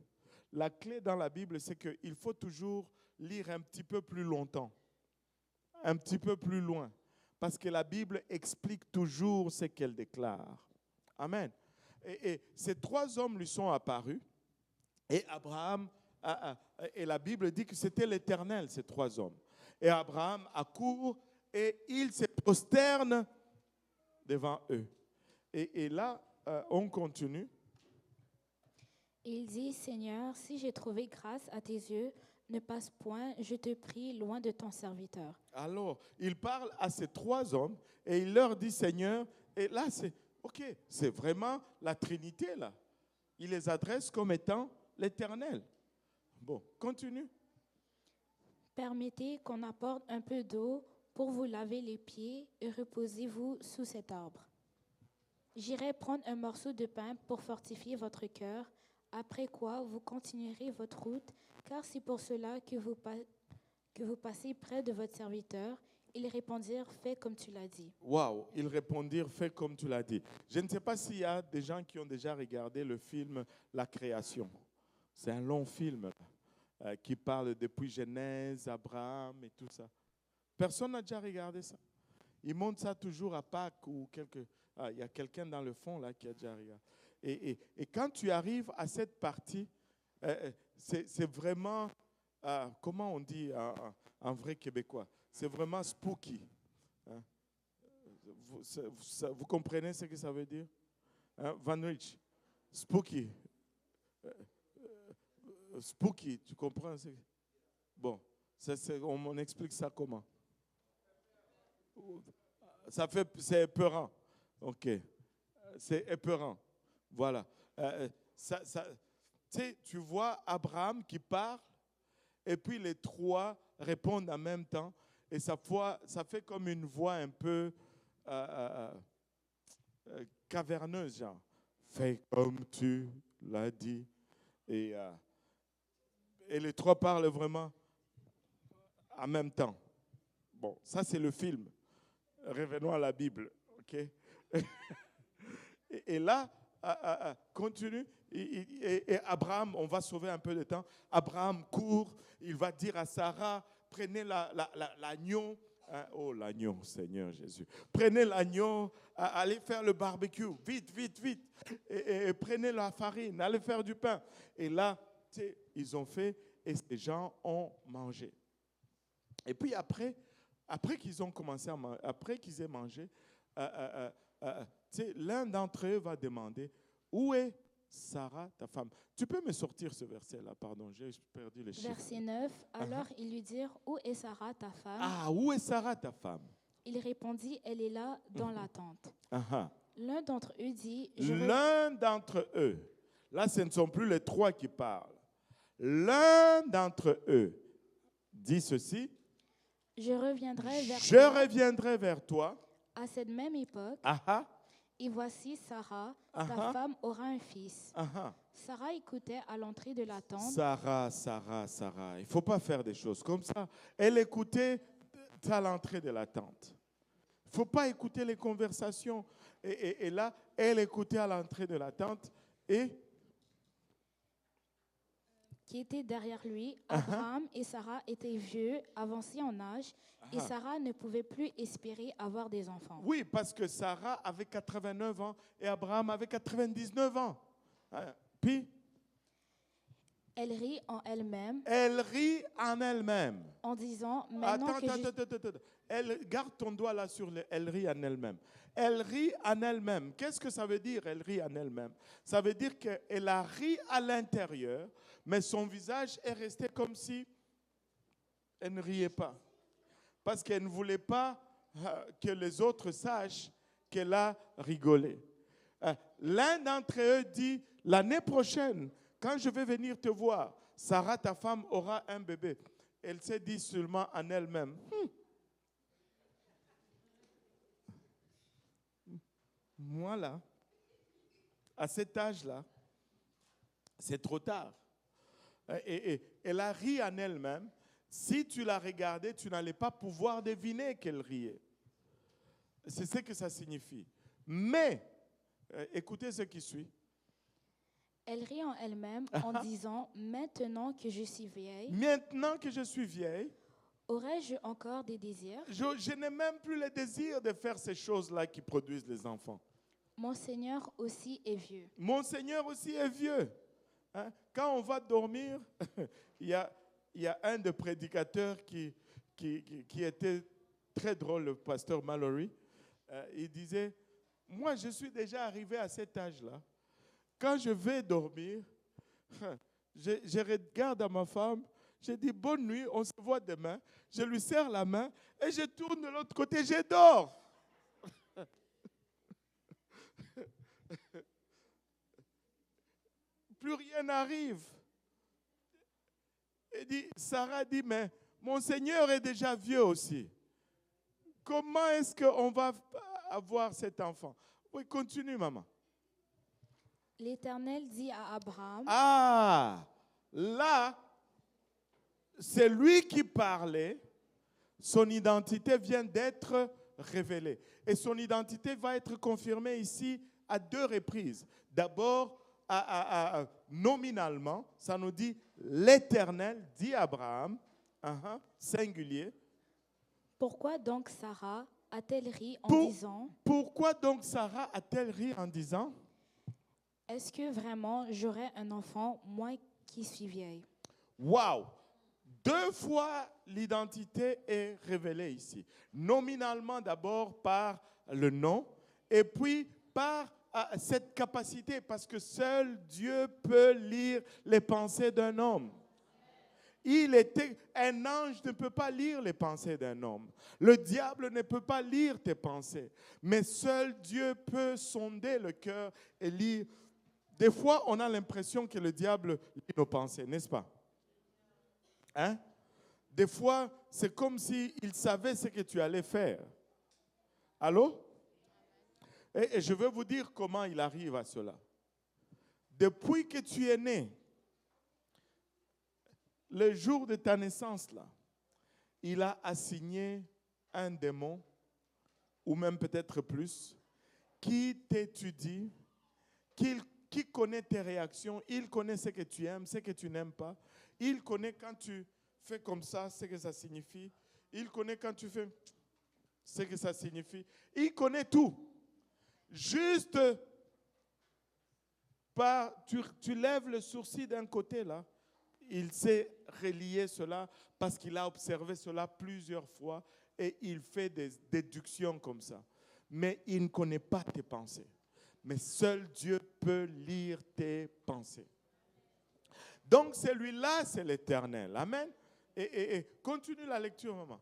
c'est qu'il faut toujours lire un petit peu plus longtemps, un petit peu plus loin, parce que la Bible explique toujours ce qu'elle déclare. Amen. Et ces 3 hommes lui sont apparus, et Abraham, et la Bible dit que c'était l'Éternel, ces 3 hommes. Et Abraham accourt et il se prosterne devant eux. Et là, on continue. Il dit, Seigneur, si j'ai trouvé grâce à tes yeux, ne passe point, je te prie, loin de ton serviteur. Alors, il parle à ces 3 hommes et il leur dit, Seigneur, et là, c'est vraiment la Trinité, là. Il les adresse comme étant l'Éternel. Bon, continue. Permettez qu'on apporte un peu d'eau pour vous laver les pieds et reposez-vous sous cet arbre. J'irai prendre un morceau de pain pour fortifier votre cœur, après quoi vous continuerez votre route, car c'est pour cela que vous passez près de votre serviteur. Ils répondirent, fais comme tu l'as dit. Waouh, ils répondirent, fais comme tu l'as dit. Je ne sais pas s'il y a des gens qui ont déjà regardé le film La Création. C'est un long film qui parle depuis Genèse, Abraham et tout ça. Personne n'a déjà regardé ça. Ils montrent ça toujours à Pâques ou il y a quelqu'un dans le fond là qui a déjà regardé. Et quand tu arrives à cette partie, c'est vraiment, comment on dit en vrai québécois, c'est vraiment spooky. Hein? Vous comprenez ce que ça veut dire? Hein? Van Rich, spooky. Spooky, tu comprends? Bon, on explique ça comment? C'est épeurant. Ok, c'est épeurant. Voilà. Tu vois Abraham qui parle et puis les 3 répondent en même temps et ça fait comme une voix un peu caverneuse, genre. Fais comme tu l'as dit. Et les 3 parlent vraiment en même temps. Bon, ça c'est le film. Revenons à la Bible, ok? et là, continue. Et Abraham, on va sauver un peu de temps. Abraham court, il va dire à Sarah, prenez l'agneau, Hein, oh, l'agneau, Seigneur Jésus. Prenez l'agneau, allez faire le barbecue, vite, vite, vite. Et prenez la farine, allez faire du pain. Et là, ils ont fait et ces gens ont mangé. Et puis après qu'ils ont commencé à manger, après qu'ils aient mangé, l'un d'entre eux va demander, où est Sarah, ta femme? Tu peux me sortir ce verset-là, pardon, j'ai perdu les chiffres. Verset 9. Alors ils lui dirent, où est Sarah, ta femme? Ah, où est Sarah, ta femme? Il répondit, elle est là dans la tente. Uh-huh. L'un d'entre eux dit, L'un d'entre eux, là ce ne sont plus les trois qui parlent. L'un d'entre eux dit ceci, je reviendrai vers toi. À cette même époque, Uh-huh. et voici Sarah, Uh-huh. ta femme aura un fils. Uh-huh. Sarah écoutait à l'entrée de la tente. Sarah. Il ne faut pas faire des choses comme ça. Elle écoutait à l'entrée de la tente. Il ne faut pas écouter les conversations. Et là, elle écoutait à l'entrée de la tente et Qui était derrière lui, Abraham et Sarah étaient vieux, avancés en âge, et Sarah ne pouvait plus espérer avoir des enfants. Oui, parce que Sarah avait 89 ans et Abraham avait 99 ans. Puis, elle rit en elle-même. En disant, maintenant garde ton doigt là sur elle rit en elle-même. Elle rit en elle-même. Qu'est-ce que ça veut dire, elle rit en elle-même? Ça veut dire qu'elle a ri à l'intérieur, mais son visage est resté comme si elle ne riait pas. Parce qu'elle ne voulait pas que les autres sachent qu'elle a rigolé. L'un d'entre eux dit, l'année prochaine, quand je vais venir te voir, Sarah, ta femme, aura un bébé. Elle s'est dit seulement en elle-même, moi là, à cet âge-là, c'est trop tard. Et elle a ri en elle-même. Si tu la regardais, tu n'allais pas pouvoir deviner qu'elle riait. C'est ce que ça signifie. Mais, écoutez ce qui suit. Elle rit en elle-même en disant, maintenant que je suis vieille, aurais-je encore des désirs? Je n'ai même plus le désir de faire ces choses-là qui produisent les enfants. Mon Seigneur aussi est vieux. Mon Seigneur aussi est vieux. Hein? Quand on va dormir, il y a un des prédicateurs qui était très drôle, le pasteur Mallory. Il disait, moi je suis déjà arrivé à cet âge-là. Quand je vais dormir, je regarde à ma femme, je dis bonne nuit, on se voit demain. Je lui serre la main et je tourne de l'autre côté, je dors. Plus rien n'arrive. Sarah dit, mais mon Seigneur est déjà vieux aussi. Comment est-ce qu'on va avoir cet enfant? Oui, continue, maman. L'Éternel dit à Abraham. Ah, là, c'est lui qui parlait. Son identité vient d'être révélée. Et son identité va être confirmée ici à deux reprises. D'abord, nominalement, ça nous dit l'Éternel dit à Abraham, singulier. Pourquoi donc Sarah a-t-elle ri en disant? Pourquoi donc Sarah a-t-elle ri en disant? Est-ce que vraiment j'aurai un enfant, moi qui suis vieille? Wow! Deux fois l'identité est révélée ici. Nominalement d'abord par le nom et puis par cette capacité, parce que seul Dieu peut lire les pensées d'un homme. Un ange ne peut pas lire les pensées d'un homme. Le diable ne peut pas lire tes pensées. Mais seul Dieu peut sonder le cœur et lire. Des fois, on a l'impression que le diable lit nos pensées, n'est-ce pas? Hein? Des fois, c'est comme s'il savait ce que tu allais faire. Allô? Et je vais vous dire comment il arrive à cela. Depuis que tu es né, le jour de ta naissance, là, il a assigné un démon, ou même peut-être plus, qui t'étudie, qui connaît tes réactions, il connaît ce que tu aimes, ce que tu n'aimes pas. Il connaît quand tu fais comme ça, ce que ça signifie. Il connaît quand tu fais Ce que ça signifie. Il connaît tout. Juste tu lèves le sourcil d'un côté là. Il sait relier cela parce qu'il a observé cela plusieurs fois et il fait des déductions comme ça. Mais il ne connaît pas tes pensées. Mais seul Dieu peut lire tes pensées. Donc celui-là, c'est l'Éternel. Amen. Et continue la lecture, maman.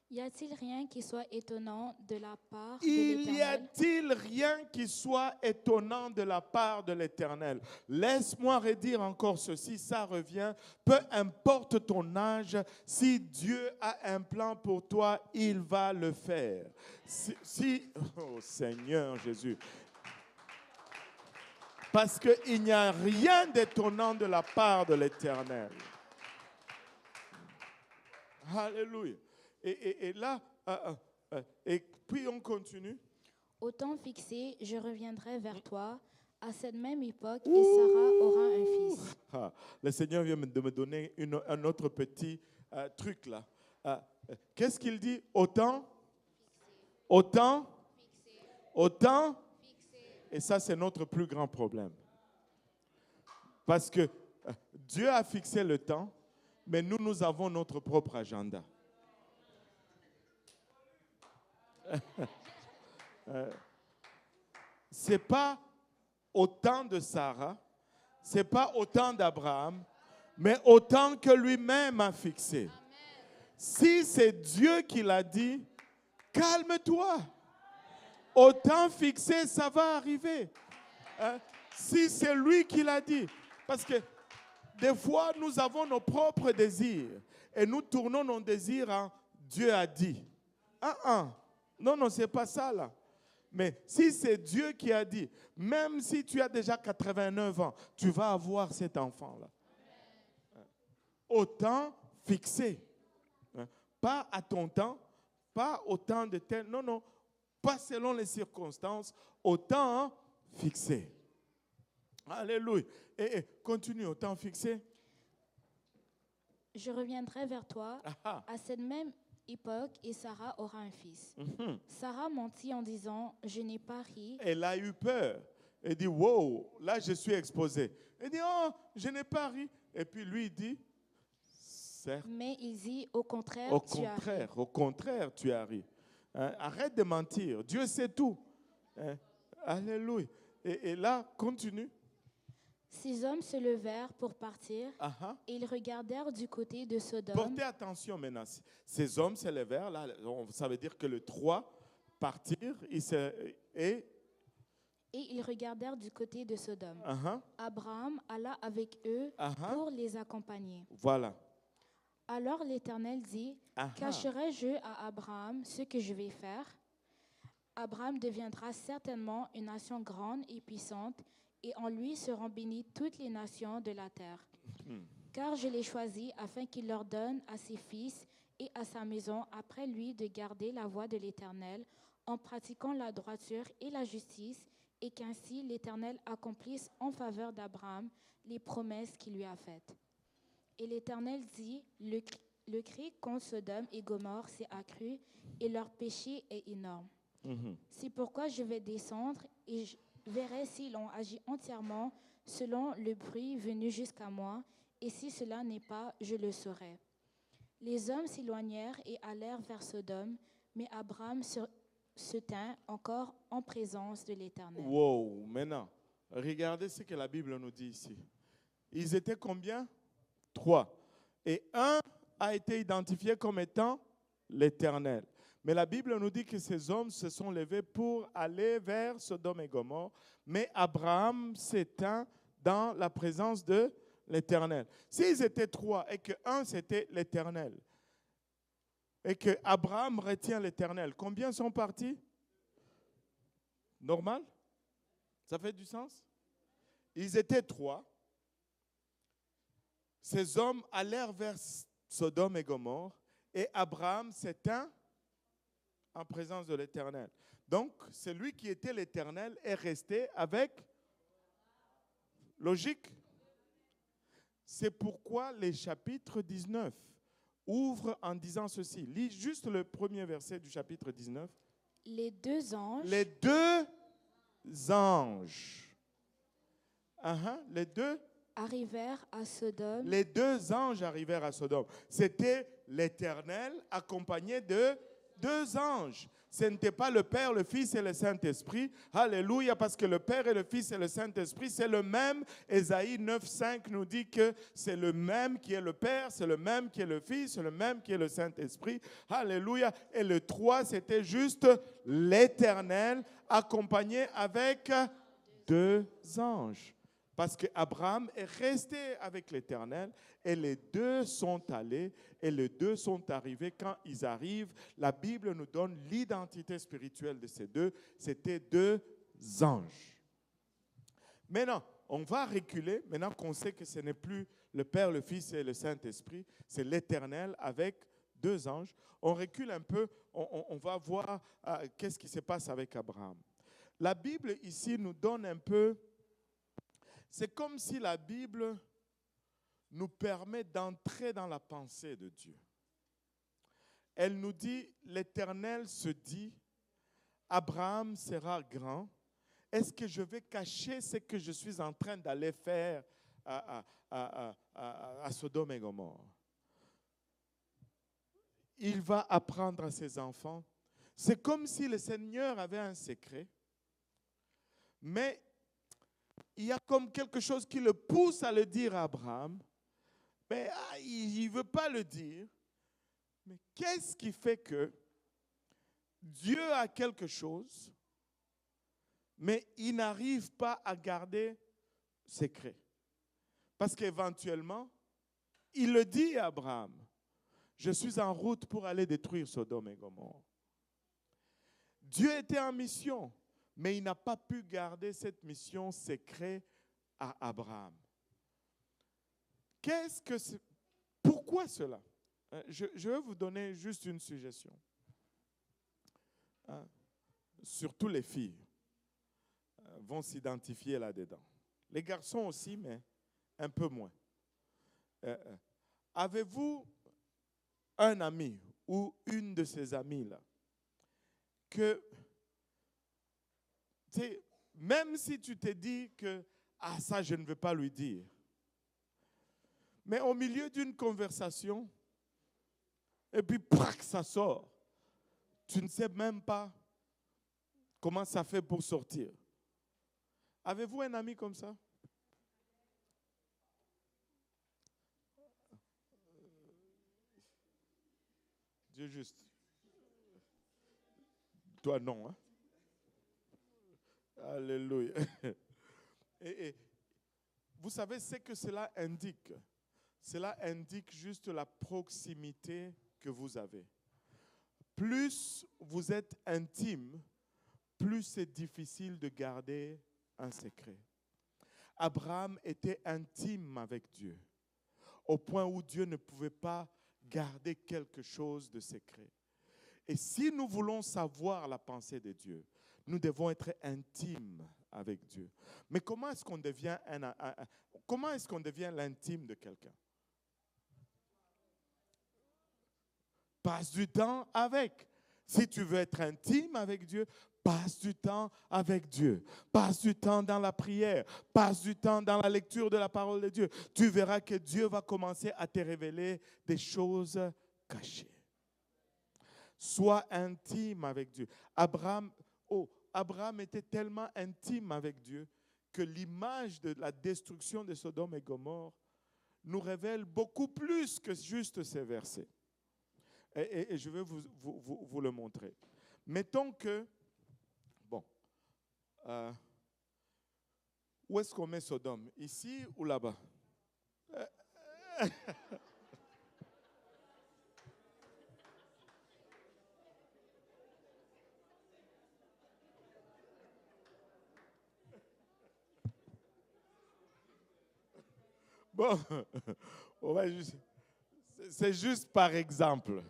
Y a-t-il rien qui soit étonnant de la part de Il y l'Éternel? a-t-il rien qui soit étonnant de la part de l'Éternel? Laisse-moi redire encore ceci, ça revient. Peu importe ton âge, si Dieu a un plan pour toi, il va le faire. Oh Seigneur Jésus. Parce qu'il n'y a rien d'étonnant de la part de l'Éternel. Alléluia. Et là, et puis on continue. Au temps fixé, je reviendrai vers toi. À cette même époque, et Sarah aura un fils. Le Seigneur vient de me donner un autre petit truc là. Qu'est-ce qu'il dit? Autant, et ça c'est notre plus grand problème. Parce que Dieu a fixé le temps, mais nous avons notre propre agenda. C'est pas autant de Sarah, c'est pas autant d'Abraham, mais autant que lui-même a fixé. Amen. Si c'est Dieu qui l'a dit, calme-toi. Autant fixé, ça va arriver. Si c'est lui qui l'a dit, parce que des fois nous avons nos propres désirs et nous tournons nos désirs en Dieu a dit. Non, c'est pas ça là. Mais si c'est Dieu qui a dit, même si tu as déjà 89 ans, tu vas avoir cet enfant-là. Autant fixé. Pas à ton temps, pas au temps de tel. Non, pas selon les circonstances, autant fixé. Alléluia. Et continue, autant fixé. Je reviendrai vers toi à cette même époque et Sarah aura un fils. Sarah mentit en disant, je n'ai pas ri. Elle a eu peur. Elle dit, wow, là je suis exposé. Elle dit, oh, je n'ai pas ri. Et puis lui il dit, certes. Mais il dit, au contraire, tu as ri. Arrête de mentir. Dieu sait tout. Alléluia. Et là, continue. Ces hommes se levèrent pour partir et ils regardèrent du côté de Sodome. Portez attention maintenant. Ces hommes se levèrent, là, ça veut dire que les trois partirent et ils regardèrent du côté de Sodome. Abraham alla avec eux pour les accompagner. Voilà. Alors l'Éternel dit, cacherai-je à Abraham ce que je vais faire? Abraham deviendra certainement une nation grande et puissante, et en lui seront bénies toutes les nations de la terre. Car je l'ai choisi afin qu'il leur donne à ses fils et à sa maison après lui de garder la voie de l'Éternel en pratiquant la droiture et la justice, et qu'ainsi l'Éternel accomplisse en faveur d'Abraham les promesses qu'il lui a faites. Et l'Éternel dit, le cri contre Sodome et Gomorrhe s'est accru et leur péché est énorme. C'est pourquoi je vais descendre et je verrai s'ils ont agi entièrement selon le bruit venu jusqu'à moi, et si cela n'est pas, je le saurai. Les hommes s'éloignèrent et allèrent vers Sodome, mais Abraham se tint encore en présence de l'Éternel. Wow, maintenant, regardez ce que la Bible nous dit ici. Ils étaient combien? 3. Et un a été identifié comme étant l'Éternel. Mais la Bible nous dit que ces hommes se sont levés pour aller vers Sodome et Gomorrhe, mais Abraham s'éteint dans la présence de l'Éternel. S'ils étaient 3 et que un c'était l'Éternel, et que Abraham retient l'Éternel, combien sont partis? Normal? Ça fait du sens? Ils étaient 3. Ces hommes allèrent vers Sodome et Gomorrhe, et Abraham s'éteint en présence de l'Éternel. Donc, celui qui était l'Éternel est resté avec logique. C'est pourquoi les chapitres 19 ouvre en disant ceci. Lis juste le premier verset du chapitre 19. Les deux anges Les deux anges. Les deux arrivèrent à Sodome. Les deux anges arrivèrent à Sodome. C'était l'Éternel accompagné de deux anges. Ce n'était pas le Père, le Fils et le Saint-Esprit. Alléluia, parce que le Père et le Fils et le Saint-Esprit, c'est le même. Ésaïe 9,5 nous dit que c'est le même qui est le Père, c'est le même qui est le Fils, c'est le même qui est le Saint-Esprit. Alléluia. Et le 3, c'était juste l'Éternel accompagné avec deux anges. Parce qu'Abraham est resté avec l'Éternel et les deux sont allés et les deux sont arrivés. Quand ils arrivent, la Bible nous donne l'identité spirituelle de ces deux. C'était deux anges. Maintenant, on va reculer, maintenant qu'on sait que ce n'est plus le Père, le Fils et le Saint-Esprit, c'est l'Éternel avec deux anges. On recule un peu, on va voir qu'est-ce qui se passe avec Abraham. La Bible ici nous donne un peu... C'est comme si la Bible nous permet d'entrer dans la pensée de Dieu. Elle nous dit, l'Éternel se dit, Abraham sera grand. Est-ce que je vais cacher ce que je suis en train d'aller faire à Sodome et Gomorrhe? Il va apprendre à ses enfants. C'est comme si le Seigneur avait un secret, mais il y a comme quelque chose qui le pousse à le dire à Abraham, mais il ne veut pas le dire. Mais qu'est-ce qui fait que Dieu a quelque chose, mais il n'arrive pas à garder secret? Parce qu'éventuellement, il le dit à Abraham, je suis en route pour aller détruire Sodome et Gomorrhe. Dieu était en mission, mais il n'a pas pu garder cette mission secrète à Abraham. Pourquoi cela? Je vais vous donner juste une suggestion. Surtout les filles vont s'identifier là-dedans. Les garçons aussi, mais un peu moins. Avez-vous un ami ou une de ces amies-là que, même si tu te dis que ça, je ne veux pas lui dire, mais au milieu d'une conversation, et puis, prac, ça sort. Tu ne sais même pas comment ça fait pour sortir. Avez-vous un ami comme ça? Dieu juste. Toi, non. Hein? Alléluia. Et vous savez ce que cela indique? Cela indique juste la proximité que vous avez. Plus vous êtes intime, plus c'est difficile de garder un secret. Abraham était intime avec Dieu, au point où Dieu ne pouvait pas garder quelque chose de secret. Et si nous voulons savoir la pensée de Dieu, nous devons être intimes avec Dieu. Mais comment est-ce qu'on devient l'intime de quelqu'un? Passe du temps avec. Si tu veux être intime avec Dieu, passe du temps avec Dieu. Passe du temps dans la prière. Passe du temps dans la lecture de la parole de Dieu. Tu verras que Dieu va commencer à te révéler des choses cachées. Sois intime avec Dieu. Abraham était tellement intime avec Dieu que l'image de la destruction de Sodome et Gomorrhe nous révèle beaucoup plus que juste ces versets. Et je vais vous le montrer. Mettons que, où est-ce qu'on met Sodome? Ici ou là-bas? Bon, on va juste... C'est juste par exemple.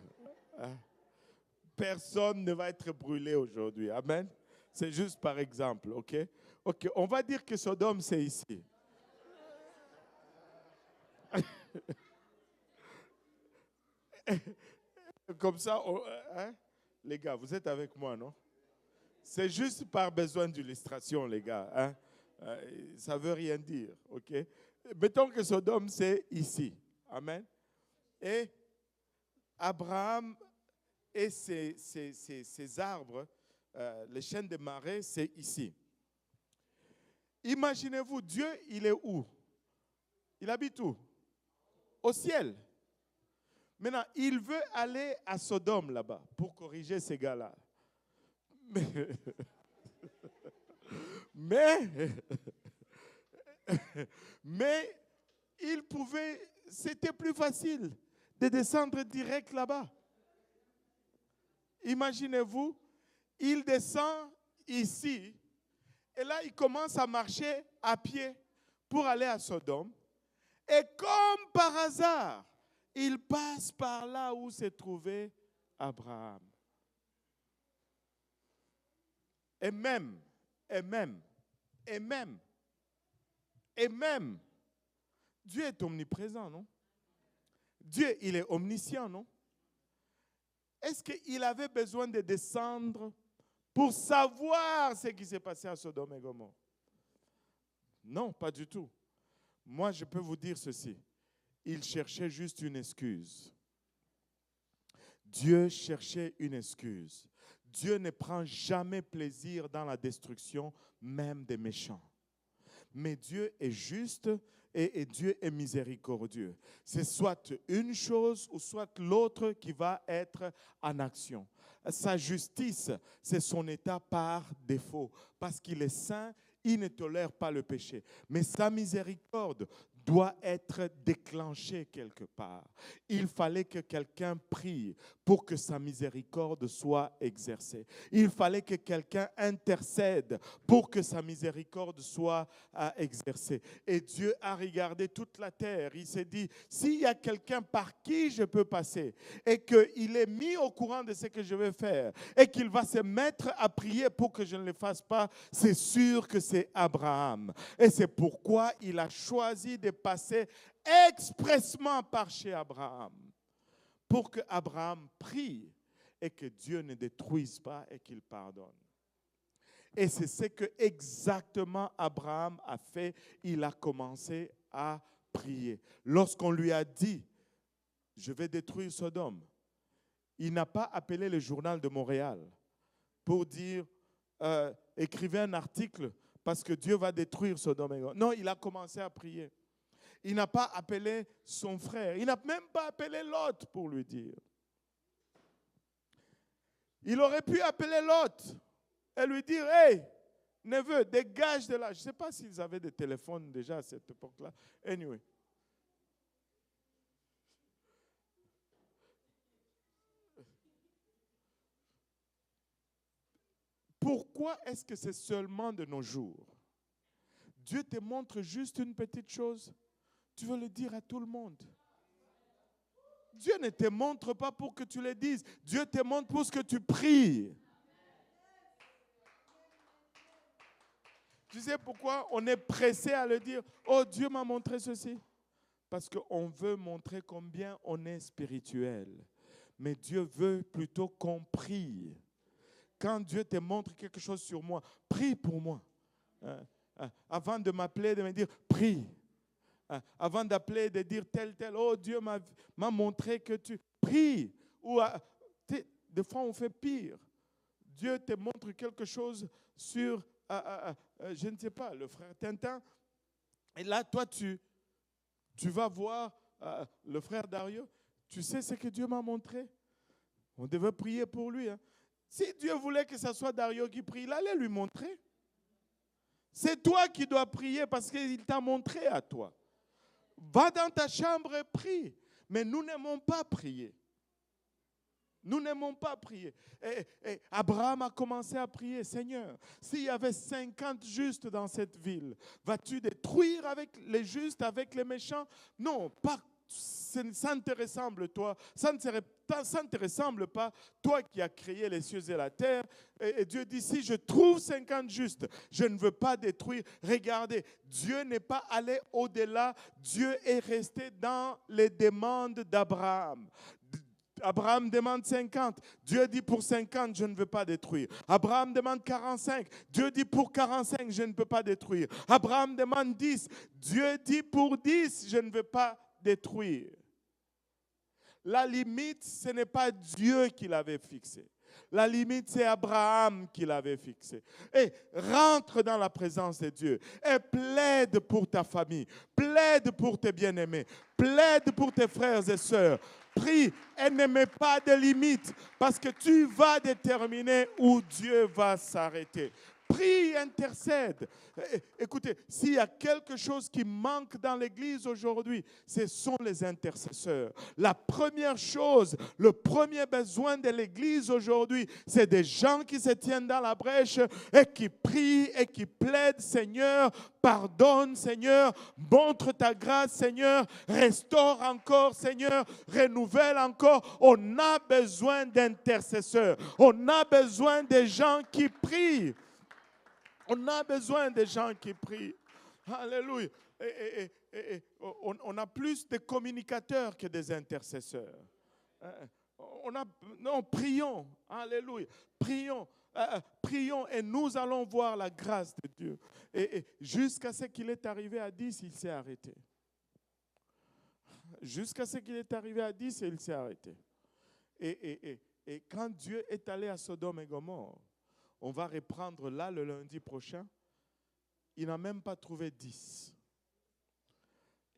Personne ne va être brûlé aujourd'hui. Amen. C'est juste par exemple, ok? Ok, on va dire que Sodome, c'est ici. Comme ça, hein? Les gars, vous êtes avec moi, non? C'est juste par besoin d'illustration, les gars. Hein? Ça ne veut rien dire, ok? Mettons que Sodome, c'est ici. Amen. Et Abraham et ses arbres, les chênes de marais, c'est ici. Imaginez-vous, Dieu, il est où? Il habite où? Au ciel. Maintenant, il veut aller à Sodome là-bas pour corriger ces gars-là. Mais il pouvait, c'était plus facile de descendre direct là-bas. Imaginez-vous, il descend ici et là il commence à marcher à pied pour aller à Sodome. Et comme par hasard, il passe par là où se trouvait Abraham. Et même, Dieu est omniprésent, non? Dieu, il est omniscient, non? Est-ce qu'il avait besoin de descendre pour savoir ce qui s'est passé à Sodome et Gomorrhe? Non, pas du tout. Moi, je peux vous dire ceci. Il cherchait juste une excuse. Dieu cherchait une excuse. Dieu ne prend jamais plaisir dans la destruction, même des méchants. Mais Dieu est juste et Dieu est miséricordieux. C'est soit une chose ou soit l'autre qui va être en action. Sa justice, c'est son état par défaut. Parce qu'il est saint, il ne tolère pas le péché. Mais sa miséricorde doit être déclenchée quelque part. Il fallait que quelqu'un prie pour que sa miséricorde soit exercée. Il fallait que quelqu'un intercède pour que sa miséricorde soit exercée. Et Dieu a regardé toute la terre. Il s'est dit, s'il y a quelqu'un par qui je peux passer et qu'il est mis au courant de ce que je vais faire et qu'il va se mettre à prier pour que je ne le fasse pas, c'est sûr que c'est Abraham. Et c'est pourquoi il a choisi de passer expressement par chez Abraham pour que Abraham prie et que Dieu ne détruise pas et qu'il pardonne. Et c'est ce que exactement Abraham a fait. Il a commencé à prier. Lorsqu'on lui a dit, je vais détruire Sodome, il n'a pas appelé le journal de Montréal pour dire, écrivez un article parce que Dieu va détruire Sodome et Gomorrhe. Non, il a commencé à prier. Il n'a pas appelé son frère. Il n'a même pas appelé Lot pour lui dire. Il aurait pu appeler Lot et lui dire, hey, neveu, dégage de là. Je ne sais pas s'ils avaient des téléphones déjà à cette époque-là. Anyway. Pourquoi est-ce que c'est seulement de nos jours? Dieu te montre juste une petite chose. Tu veux le dire à tout le monde. Dieu ne te montre pas pour que tu le dises. Dieu te montre pour ce que tu pries. Tu sais pourquoi on est pressé à le dire? Oh, Dieu m'a montré ceci. Parce qu'on veut montrer combien on est spirituel. Mais Dieu veut plutôt qu'on prie. Quand Dieu te montre quelque chose sur moi, prie pour moi. Avant de m'appeler, de me dire, prie. Avant d'appeler, de dire tel, oh Dieu m'a montré que tu pries. Ou des fois on fait pire. Dieu te montre quelque chose sur, je ne sais pas, le frère Tintin. Et là, toi, tu vas voir le frère Dario. Tu sais ce que Dieu m'a montré? On devait prier pour lui. Hein. Si Dieu voulait que ce soit Dario qui prie, il allait lui montrer. C'est toi qui dois prier parce qu'il t'a montré à toi. Va dans ta chambre et prie. Mais nous n'aimons pas prier. Nous n'aimons pas prier. Et Abraham a commencé à prier. Seigneur, s'il y avait 50 justes dans cette ville, vas-tu détruire avec les justes, avec les méchants? Non, pas. Ça ne te ressemble, toi. Ça ne te ressemble pas, toi qui as créé les cieux et la terre. Et Dieu dit, si je trouve 50 justes, je ne veux pas détruire. Regardez, Dieu n'est pas allé au-delà. Dieu est resté dans les demandes d'Abraham. Abraham demande 50. Dieu dit pour 50, je ne veux pas détruire. Abraham demande 45. Dieu dit pour 45, je ne peux pas détruire. Abraham demande 10. Dieu dit pour 10, je ne veux pas détruire. La limite, ce n'est pas Dieu qui l'avait fixée. La limite, c'est Abraham qui l'avait fixée. Et rentre dans la présence de Dieu et plaide pour ta famille, plaide pour tes bien-aimés, plaide pour tes frères et sœurs. Prie et ne mets pas de limites parce que tu vas déterminer où Dieu va s'arrêter. Prie, intercède. Écoutez, s'il y a quelque chose qui manque dans l'Église aujourd'hui, ce sont les intercesseurs. La première chose, le premier besoin de l'Église aujourd'hui, c'est des gens qui se tiennent dans la brèche et qui prient et qui plaident, Seigneur, pardonne, Seigneur, montre ta grâce, Seigneur, restaure encore, Seigneur, renouvelle encore. On a besoin d'intercesseurs. On a besoin des gens qui prient. On a besoin des gens qui prient. Alléluia. On a plus de communicateurs que des intercesseurs. Non, prions. Alléluia. Prions. Prions et nous allons voir la grâce de Dieu. Et jusqu'à ce qu'il est arrivé à 10, il s'est arrêté. Jusqu'à ce qu'il est arrivé à 10, il s'est arrêté. Et quand Dieu est allé à Sodome et Gomorrhe, on va reprendre là le lundi prochain. Il n'a même pas trouvé 10.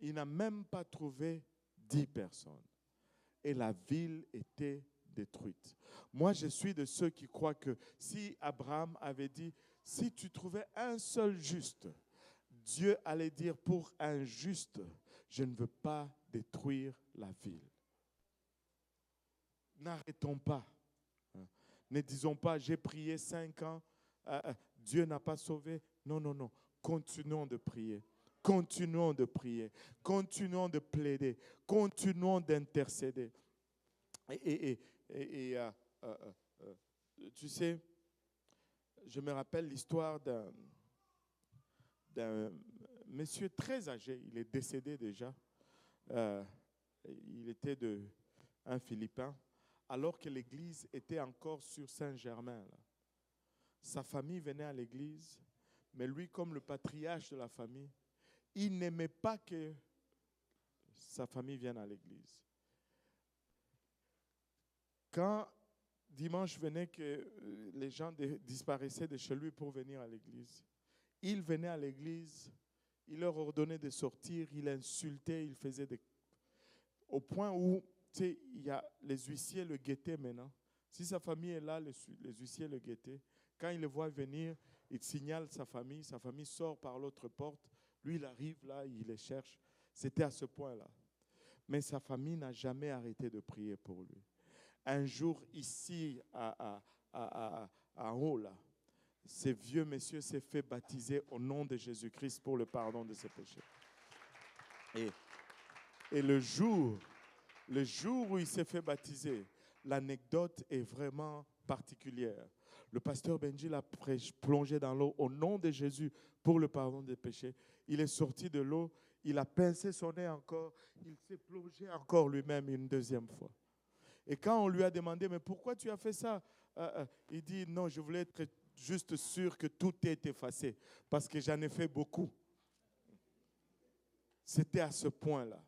Il n'a même pas trouvé 10 personnes. Et la ville était détruite. Moi, je suis de ceux qui croient que si Abraham avait dit, si tu trouvais un seul juste, Dieu allait dire pour un juste, je ne veux pas détruire la ville. N'arrêtons pas. Ne disons pas, j'ai prié 5 ans, Dieu n'a pas sauvé. Non, non, non. Continuons de prier. Continuons de prier. Continuons de plaider. Continuons d'intercéder. Tu sais, je me rappelle l'histoire d'un monsieur très âgé. Il est décédé déjà. Il était un Philippin. Alors que l'église était encore sur Saint-Germain. Sa famille venait à l'église, mais lui, comme le patriarche de la famille, il n'aimait pas que sa famille vienne à l'église. Quand dimanche venait que les gens disparaissaient de chez lui pour venir à l'église, il venait à l'église, il leur ordonnait de sortir, il insultait, il faisait au point où tu sais, il y a les huissiers le guettaient maintenant. Si sa famille est là, les huissiers le guettaient. Quand il le voit venir, il signale sa famille sort par l'autre porte. Lui, il arrive là, il les cherche. C'était à ce point-là. Mais sa famille n'a jamais arrêté de prier pour lui. Un jour, ici, en haut, là, ce vieux monsieur s'est fait baptiser au nom de Jésus-Christ pour le pardon de ses péchés. Et le jour où il s'est fait baptiser, l'anecdote est vraiment particulière. Le pasteur Benji l'a plongé dans l'eau au nom de Jésus pour le pardon des péchés. Il est sorti de l'eau, il a pincé son nez encore, il s'est plongé encore lui-même une deuxième fois. Et quand on lui a demandé, mais pourquoi tu as fait ça? Il dit, non, je voulais être juste sûr que tout est effacé, parce que j'en ai fait beaucoup. C'était à ce point-là.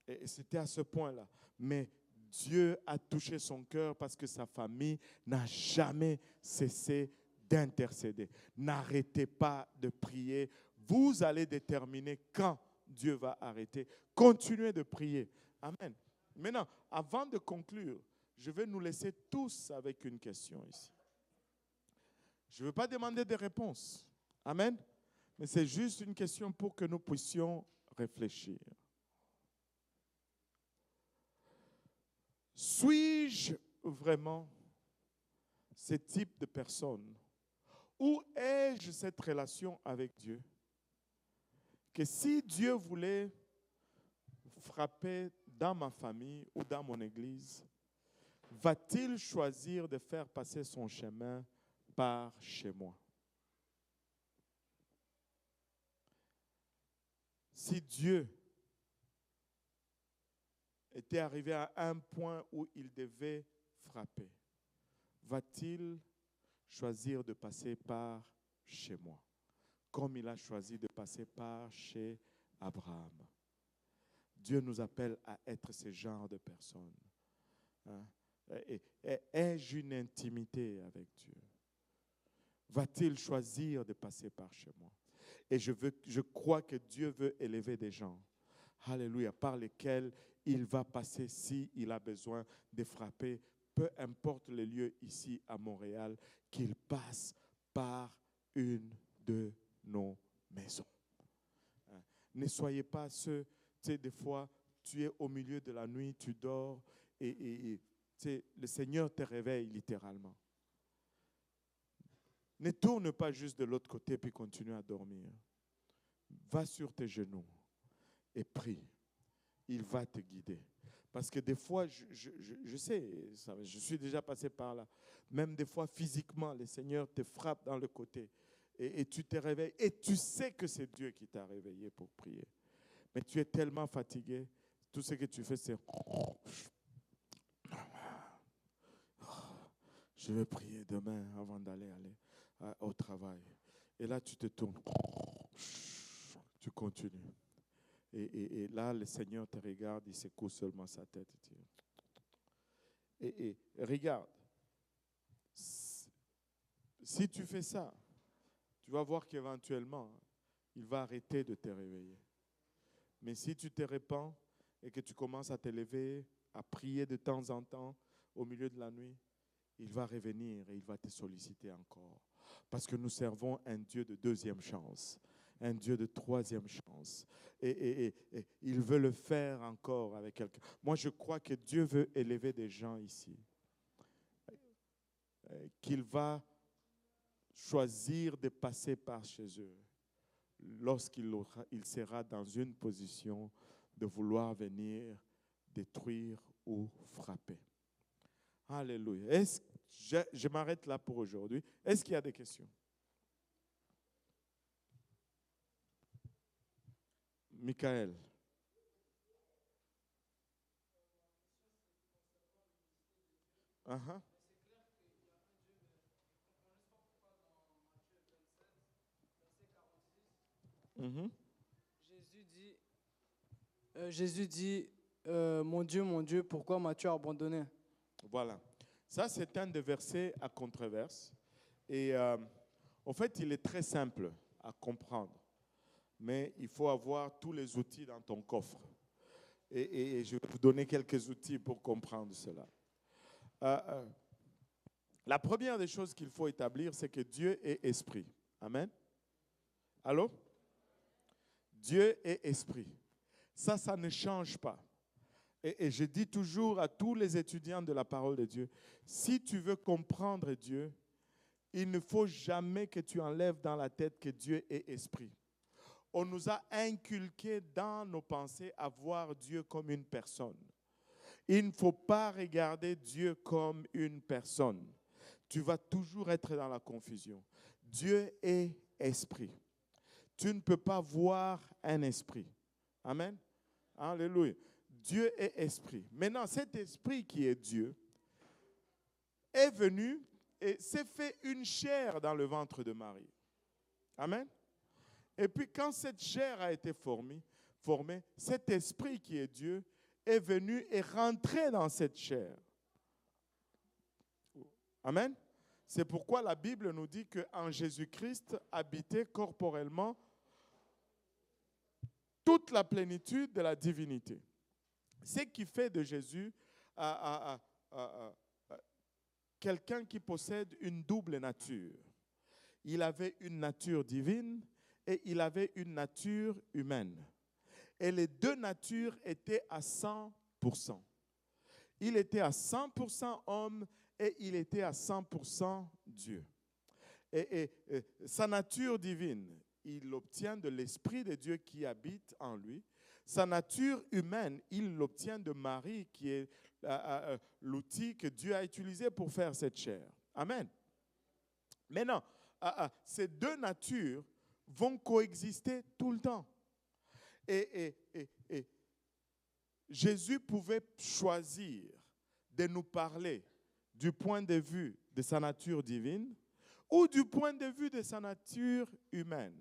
Et c'était à ce point-là. Mais Dieu a touché son cœur parce que sa famille n'a jamais cessé d'intercéder. N'arrêtez pas de prier. Vous allez déterminer quand Dieu va arrêter. Continuez de prier. Amen. Maintenant, avant de conclure, je vais nous laisser tous avec une question ici. Je ne veux pas demander des réponses. Amen. Mais c'est juste une question pour que nous puissions réfléchir. Suis-je vraiment ce type de personne? Où ai-je cette relation avec Dieu? Que si Dieu voulait frapper dans ma famille ou dans mon église, va-t-il choisir de faire passer son chemin par chez moi? Si Dieu était était arrivé à un point où il devait frapper. Va-t-il choisir de passer par chez moi, comme il a choisi de passer par chez Abraham? Dieu nous appelle à être ce genre de personnes. Hein? Ai-je une intimité avec Dieu? Va-t-il choisir de passer par chez moi? Et je crois que Dieu veut élever des gens, alléluia, par lesquels il va passer s'il a besoin de frapper, peu importe le lieu ici à Montréal, qu'il passe par une de nos maisons. Hein? Ne soyez pas ceux, tu sais, des fois, tu es au milieu de la nuit, tu dors et tu sais, le Seigneur te réveille littéralement. Ne tourne pas juste de l'autre côté puis continue à dormir. Va sur tes genoux et prie. Il va te guider. Parce que des fois, je sais, je suis déjà passé par là. Même des fois, physiquement, le Seigneur te frappe dans le côté. Et tu te réveilles. Et tu sais que c'est Dieu qui t'a réveillé pour prier. Mais tu es tellement fatigué. Tout ce que tu fais, c'est... Je vais prier demain avant d'aller au travail. Et là, tu te tournes. Tu continues. Et là, le Seigneur te regarde, il secoue seulement sa tête. Et regarde, si tu fais ça, tu vas voir qu'éventuellement, il va arrêter de te réveiller. Mais si tu te répands et que tu commences à te lever, à prier de temps en temps au milieu de la nuit, il va revenir et il va te solliciter encore. Parce que nous servons un Dieu de deuxième chance, un Dieu de troisième chance. Et il veut le faire encore avec quelqu'un. Moi, je crois que Dieu veut élever des gens ici. Qu'il va choisir de passer par chez eux lorsqu'il sera dans une position de vouloir venir détruire ou frapper. Alléluia. Je m'arrête là pour aujourd'hui. Est-ce qu'il y a des questions? Michael. Uh-huh. Mm-hmm. Jésus dit, mon Dieu, pourquoi m'as-tu abandonné? Voilà. Ça, c'est un des versets à controverse. Et en fait, il est très simple à comprendre. Mais il faut avoir tous les outils dans ton coffre. Et je vais vous donner quelques outils pour comprendre cela. La première des choses qu'il faut établir, c'est que Dieu est esprit. Amen. Allô? Dieu est esprit. Ça ne change pas. Et je dis toujours à tous les étudiants de la parole de Dieu, si tu veux comprendre Dieu, il ne faut jamais que tu enlèves dans la tête que Dieu est esprit. On nous a inculqué dans nos pensées à voir Dieu comme une personne. Il ne faut pas regarder Dieu comme une personne. Tu vas toujours être dans la confusion. Dieu est esprit. Tu ne peux pas voir un esprit. Amen. Alléluia. Dieu est esprit. Maintenant, cet esprit qui est Dieu est venu et s'est fait une chair dans le ventre de Marie. Amen. Et puis quand cette chair a été formée, cet esprit qui est Dieu est venu et rentré dans cette chair. Amen. C'est pourquoi la Bible nous dit qu'en Jésus-Christ habitait corporellement toute la plénitude de la divinité. Ce qui fait de Jésus quelqu'un qui possède une double nature. Il avait une nature divine et il avait une nature humaine. Et les deux natures étaient à 100%. Il était à 100% homme et il était à 100% Dieu. Et sa nature divine, il l'obtient de l'Esprit de Dieu qui habite en lui. Sa nature humaine, il l'obtient de Marie, qui est l'outil que Dieu a utilisé pour faire cette chair. Amen. Maintenant, ces deux natures vont coexister tout le temps. Et Jésus pouvait choisir de nous parler du point de vue de sa nature divine ou du point de vue de sa nature humaine.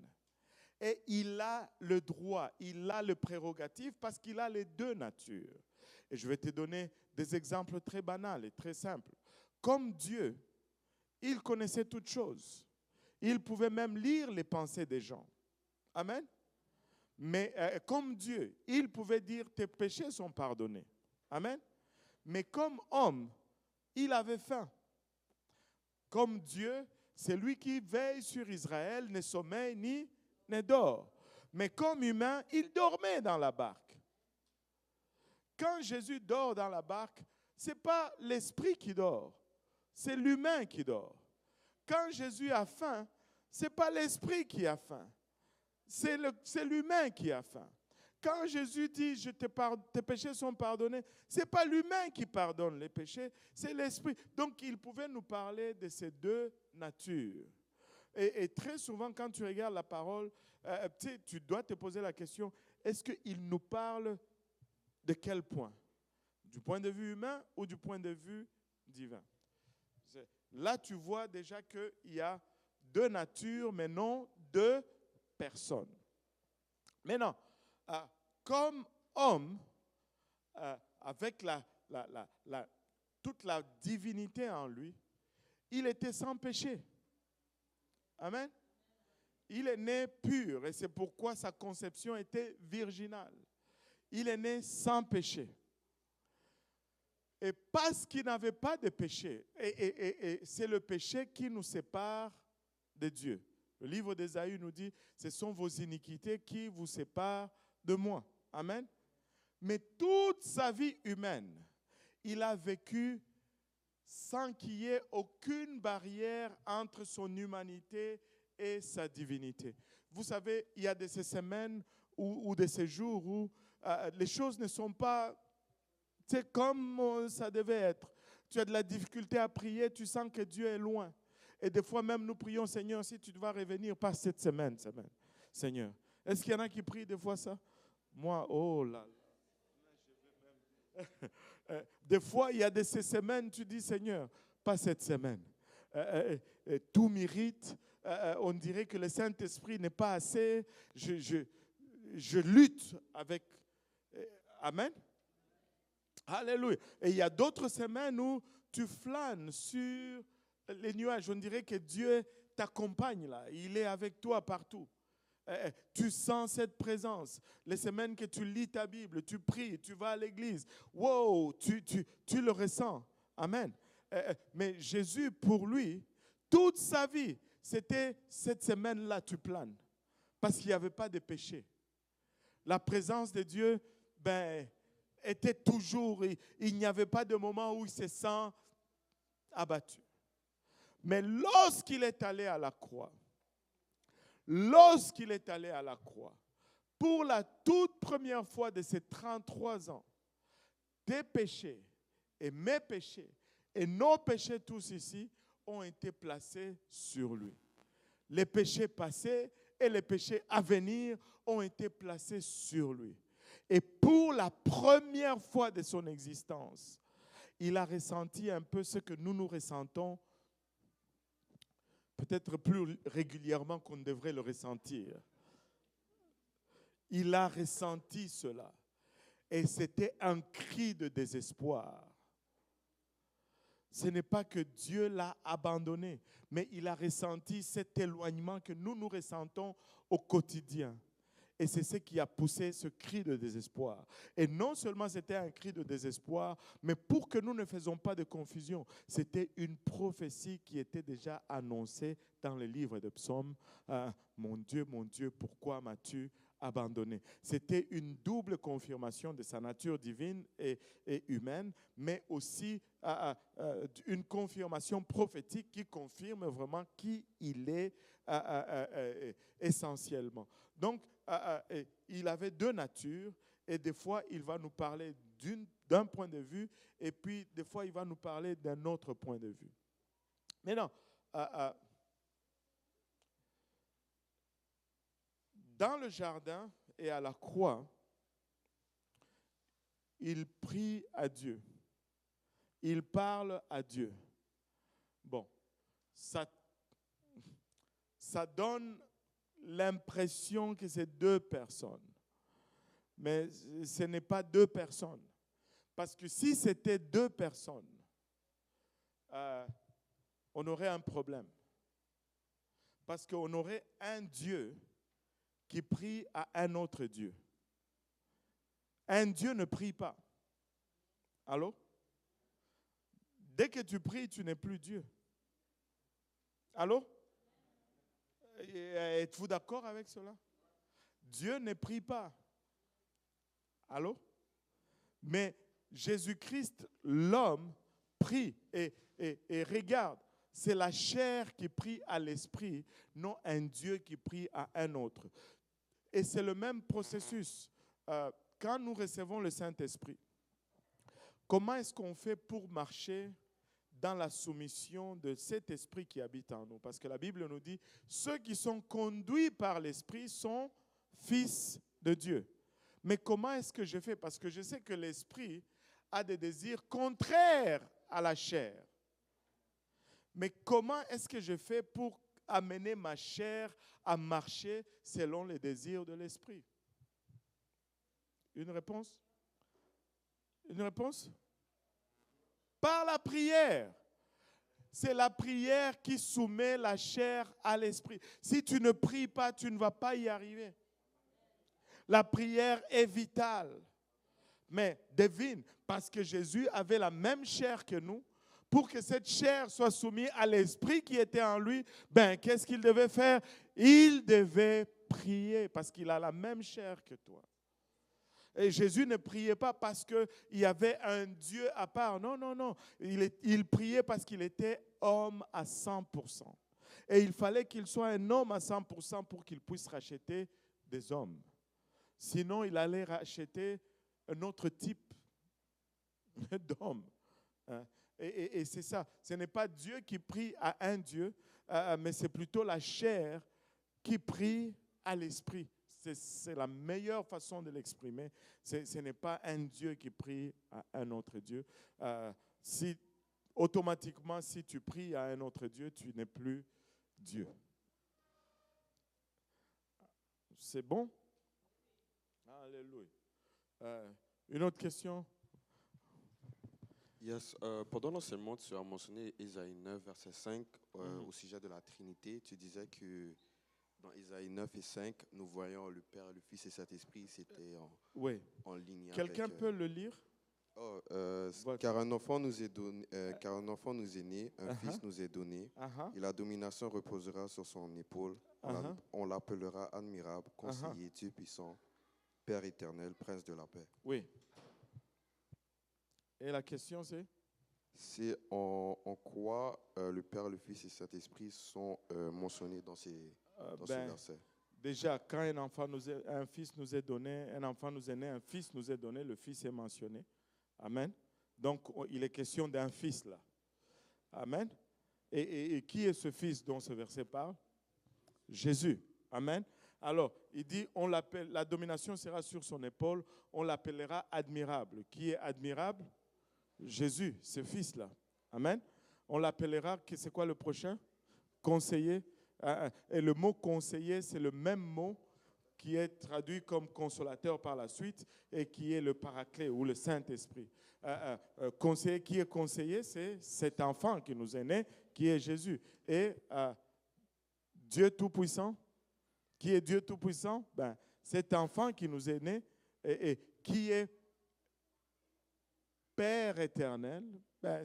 Et il a le droit, il a le prérogatif parce qu'il a les deux natures. Et je vais te donner des exemples très banals et très simples. Comme Dieu, il connaissait toutes choses. Il pouvait même lire les pensées des gens. Amen. Mais comme Dieu, il pouvait dire tes péchés sont pardonnés. Amen. Mais comme homme, il avait faim. Comme Dieu, c'est lui qui veille sur Israël, ne sommeille ni ne dort. Mais comme humain, il dormait dans la barque. Quand Jésus dort dans la barque, ce n'est pas l'esprit qui dort, c'est l'humain qui dort. Quand Jésus a faim, ce n'est pas l'esprit qui a faim, c'est l'humain qui a faim. Quand Jésus dit tes péchés sont pardonnés, ce n'est pas l'humain qui pardonne les péchés, c'est l'esprit. Donc il pouvait nous parler de ces deux natures. Et très souvent, quand tu regardes la parole, tu dois te poser la question, est-ce qu'il nous parle de quel point? Du point de vue humain ou du point de vue divin? Là, tu vois déjà qu'il y a deux natures, mais non deux personnes. Maintenant, comme homme, avec toute la divinité en lui, il était sans péché. Amen. Il est né pur et c'est pourquoi sa conception était virginale. Il est né sans péché. Et parce qu'il n'avait pas de péché, et c'est le péché qui nous sépare de Dieu. Le livre d'Ésaïe nous dit, ce sont vos iniquités qui vous séparent de moi. Amen. Mais toute sa vie humaine, il a vécu sans qu'il y ait aucune barrière entre son humanité et sa divinité. Vous savez, il y a de ces semaines ou de ces jours où les choses ne sont pas comme ça devait être. Tu as de la difficulté à prier, tu sens que Dieu est loin. Et des fois même nous prions, Seigneur, si tu dois revenir, pas cette semaine, Seigneur. Est-ce qu'il y en a qui prient des fois ça? Moi, oh là là. Des fois, il y a de ces semaines, tu dis, Seigneur, pas cette semaine. Tout m'irrite. On dirait que le Saint-Esprit n'est pas assez. Je lutte avec. Amen. Alléluia. Et il y a d'autres semaines où tu flânes sur les nuages. On dirait que Dieu t'accompagne là. Il est avec toi partout. Tu sens cette présence. Les semaines que tu lis ta Bible, tu pries, tu vas à l'église. Wow, tu le ressens. Amen. Mais Jésus, pour lui, toute sa vie, c'était cette semaine-là, tu planes. Parce qu'il n'y avait pas de péché. La présence de Dieu, était toujours, il n'y avait pas de moment où il se sent abattu. Mais lorsqu'il est allé à la croix, pour la toute première fois de ses 33 ans, tes péchés et mes péchés et nos péchés tous ici ont été placés sur lui. Les péchés passés et les péchés à venir ont été placés sur lui. Et pour la première fois de son existence, il a ressenti un peu ce que nous ressentons, peut-être plus régulièrement qu'on devrait le ressentir. Il a ressenti cela. Et c'était un cri de désespoir. Ce n'est pas que Dieu l'a abandonné, mais il a ressenti cet éloignement que nous ressentons au quotidien. Et c'est ce qui a poussé ce cri de désespoir. Et non seulement c'était un cri de désespoir, mais pour que nous ne faisions pas de confusion, c'était une prophétie qui était déjà annoncée dans le livre de Psaumes. Mon Dieu, pourquoi m'as-tu abandonné? C'était une double confirmation de sa nature divine et humaine, mais aussi une confirmation prophétique qui confirme vraiment qui il est essentiellement. Donc, il avait deux natures et des fois, il va nous parler d'un point de vue et puis des fois, il va nous parler d'un autre point de vue. Maintenant, dans le jardin et à la croix, il prie à Dieu. Il parle à Dieu. Bon, ça donne l'impression que c'est deux personnes. Mais ce n'est pas deux personnes. Parce que si c'était deux personnes, on aurait un problème. Parce qu'on aurait un Dieu qui prie à un autre Dieu. Un Dieu ne prie pas. Allô? Dès que tu pries, tu n'es plus Dieu. Allô? Êtes-vous d'accord avec cela? Dieu ne prie pas. Allô? Mais Jésus-Christ, l'homme, prie et regarde. C'est la chair qui prie à l'esprit, non un Dieu qui prie à un autre. Et c'est le même processus. Quand nous recevons le Saint-Esprit, comment est-ce qu'on fait pour marcher dans la soumission de cet esprit qui habite en nous? Parce que la Bible nous dit, ceux qui sont conduits par l'esprit sont fils de Dieu. Mais comment est-ce que je fais? Parce que je sais que l'esprit a des désirs contraires à la chair. Mais comment est-ce que je fais pour amener ma chair à marcher selon les désirs de l'esprit? Une réponse? Une réponse? Par la prière. C'est la prière qui soumet la chair à l'esprit. Si tu ne pries pas, tu ne vas pas y arriver. La prière est vitale. Mais devine, parce que Jésus avait la même chair que nous, pour que cette chair soit soumise à l'esprit qui était en lui, qu'est-ce qu'il devait faire? Il devait prier parce qu'il a la même chair que toi. Et Jésus ne priait pas parce qu'il y avait un Dieu à part. Non, non, non. Il priait parce qu'il était homme à 100%. Et il fallait qu'il soit un homme à 100% pour qu'il puisse racheter des hommes. Sinon, il allait racheter un autre type d'homme. Et c'est ça. Ce n'est pas Dieu qui prie à un Dieu, mais c'est plutôt la chair qui prie à l'esprit. C'est la meilleure façon de l'exprimer. Ce n'est pas un Dieu qui prie à un autre Dieu. Automatiquement, si tu pries à un autre Dieu, tu n'es plus Dieu. C'est bon? Alléluia. Une autre question? Yes. Pendant l'enseignement, tu as mentionné Ésaïe 9, verset 5, au sujet de la Trinité. Tu disais que dans Ésaïe 9 et 5, nous voyons le Père, le Fils et Saint-Esprit, c'était en ligne. Quelqu'un peut le lire? Car un enfant nous est donné, un fils nous est donné, et la domination reposera sur son épaule. On l'appellera admirable, conseiller, Dieu puissant, Père éternel, prince de la paix. Oui. Et la question c'est? C'est en quoi le Père, le Fils et Saint-Esprit sont mentionnés dans ce verset. Déjà, quand un fils nous est donné, un enfant nous est né, un fils nous est donné, le fils est mentionné. Amen. Donc, il est question d'un fils là. Amen. Et qui est ce fils dont ce verset parle? Jésus. Amen. Alors, il dit, la domination sera sur son épaule, on l'appellera admirable. Qui est admirable? Jésus, ce fils-là. Amen. On l'appellera, c'est quoi le prochain? Conseiller. Et le mot conseiller, c'est le même mot qui est traduit comme consolateur par la suite et qui est le paraclet ou le Saint-Esprit. Conseiller, qui est conseiller? C'est cet enfant qui nous est né, qui est Jésus. Et Dieu Tout-Puissant, qui est Dieu Tout-Puissant? Cet enfant qui nous est né et qui est Père éternel,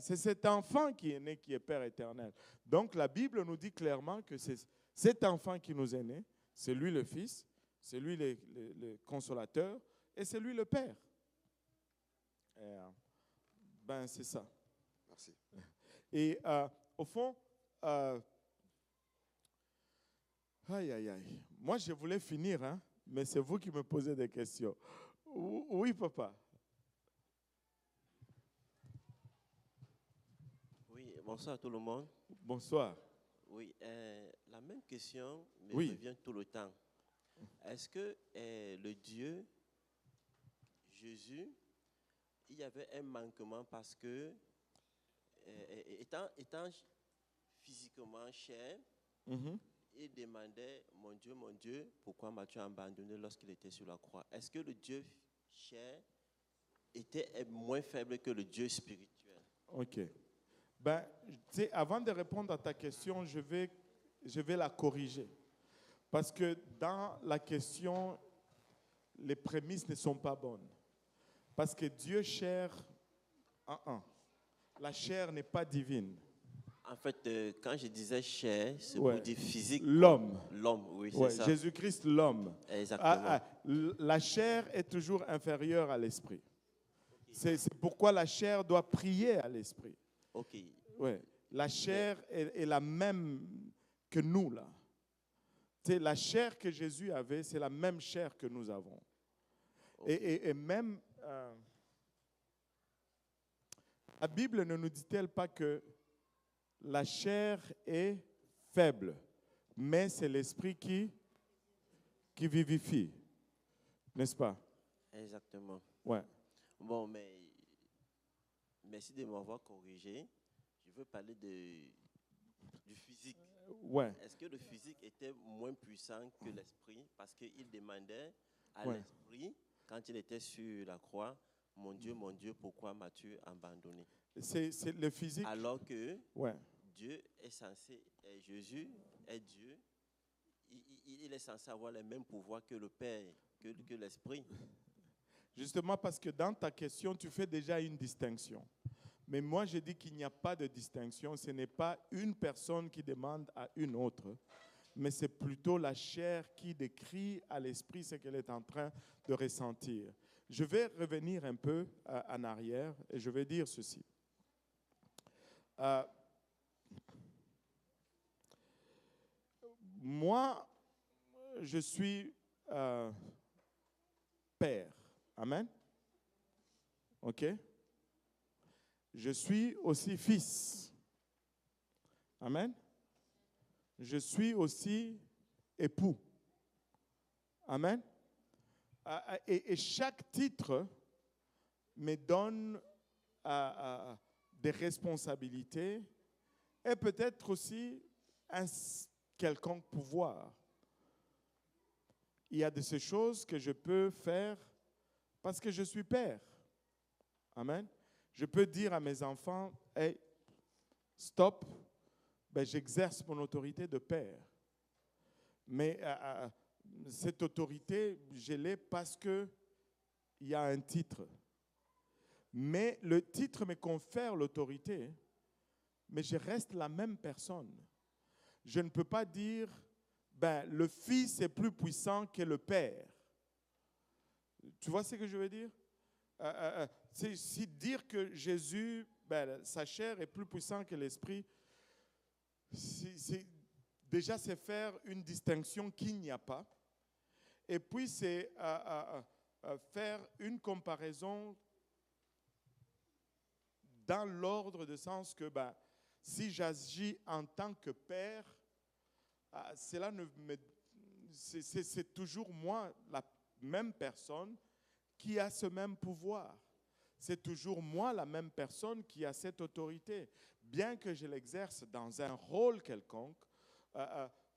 c'est cet enfant qui est né qui est Père éternel. Donc la Bible nous dit clairement que c'est cet enfant qui nous est né, c'est lui le Fils, c'est lui le consolateur et c'est lui le Père. C'est ça. Merci. Et au fond, moi je voulais finir, mais c'est vous qui me posez des questions. Oui, papa. Oui, bonsoir à tout le monde. Bonsoir. Oui, la même question me Oui. revient tout le temps. Est-ce que le Dieu Jésus il y avait un manquement parce que, étant physiquement cher, il demandait, mon Dieu, pourquoi m'as-tu abandonné lorsqu'il était sur la croix? Est-ce que le Dieu cher était moins faible que le Dieu spirituel? Ok. Ben, tu sais, avant de répondre à ta question, je vais la corriger. Parce que dans la question, les prémices ne sont pas bonnes. Parce que Dieu chair, la chair n'est pas divine. En fait, quand je disais chair, c'est Ouais. pour dire physique. L'homme. L'homme, oui, c'est Ouais, ça. Jésus-Christ, l'homme. Exactement. La chair est toujours inférieure à l'esprit. C'est pourquoi la chair doit prier à l'esprit. Ok. Ouais. La chair est la même que nous, là. C'est la chair que Jésus avait, c'est la même chair que nous avons. Okay. Et même, la Bible ne nous dit-elle pas que la chair est faible, mais c'est l'esprit qui vivifie, n'est-ce pas? Exactement. Ouais. Bon, mais merci de m'avoir corrigé. Je veux parler du physique. Ouais. Est-ce que le physique était moins puissant que l'esprit parce qu'il demandait à Ouais. l'esprit, quand il était sur la croix, mon Dieu, pourquoi m'as-tu abandonné? C'est le physique. Alors que ouais. Dieu est censé, Jésus est Dieu, il est censé avoir les mêmes pouvoirs que le Père, que l'esprit. Justement parce que dans ta question, tu fais déjà une distinction. Mais moi, je dis qu'il n'y a pas de distinction. Ce n'est pas une personne qui demande à une autre, mais c'est plutôt la chair qui décrit à l'esprit ce qu'elle est en train de ressentir. Je vais revenir un peu en arrière et je vais dire ceci. Moi, je suis père. Amen. OK? Je suis aussi fils. Amen. Je suis aussi époux. Amen. Et chaque titre me donne des responsabilités et peut-être aussi un quelconque pouvoir. Il y a de ces choses que je peux faire parce que je suis père. Amen. Je peux dire à mes enfants, hey, stop, ben, j'exerce mon autorité de père. Mais cette autorité, je l'ai parce qu'il y a un titre. Mais le titre me confère l'autorité, mais je reste la même personne. Je ne peux pas dire, ben, le fils est plus puissant que le père. Tu vois ce que je veux dire? Si dire que Jésus, ben, sa chair est plus puissante que l'esprit, déjà c'est faire une distinction qu'il n'y a pas. Et puis c'est faire une comparaison dans l'ordre de sens que ben, si j'agis en tant que père, c'est toujours moi, la même personne, qui a ce même pouvoir. C'est toujours moi, la même personne, qui a cette autorité. Bien que je l'exerce dans un rôle quelconque,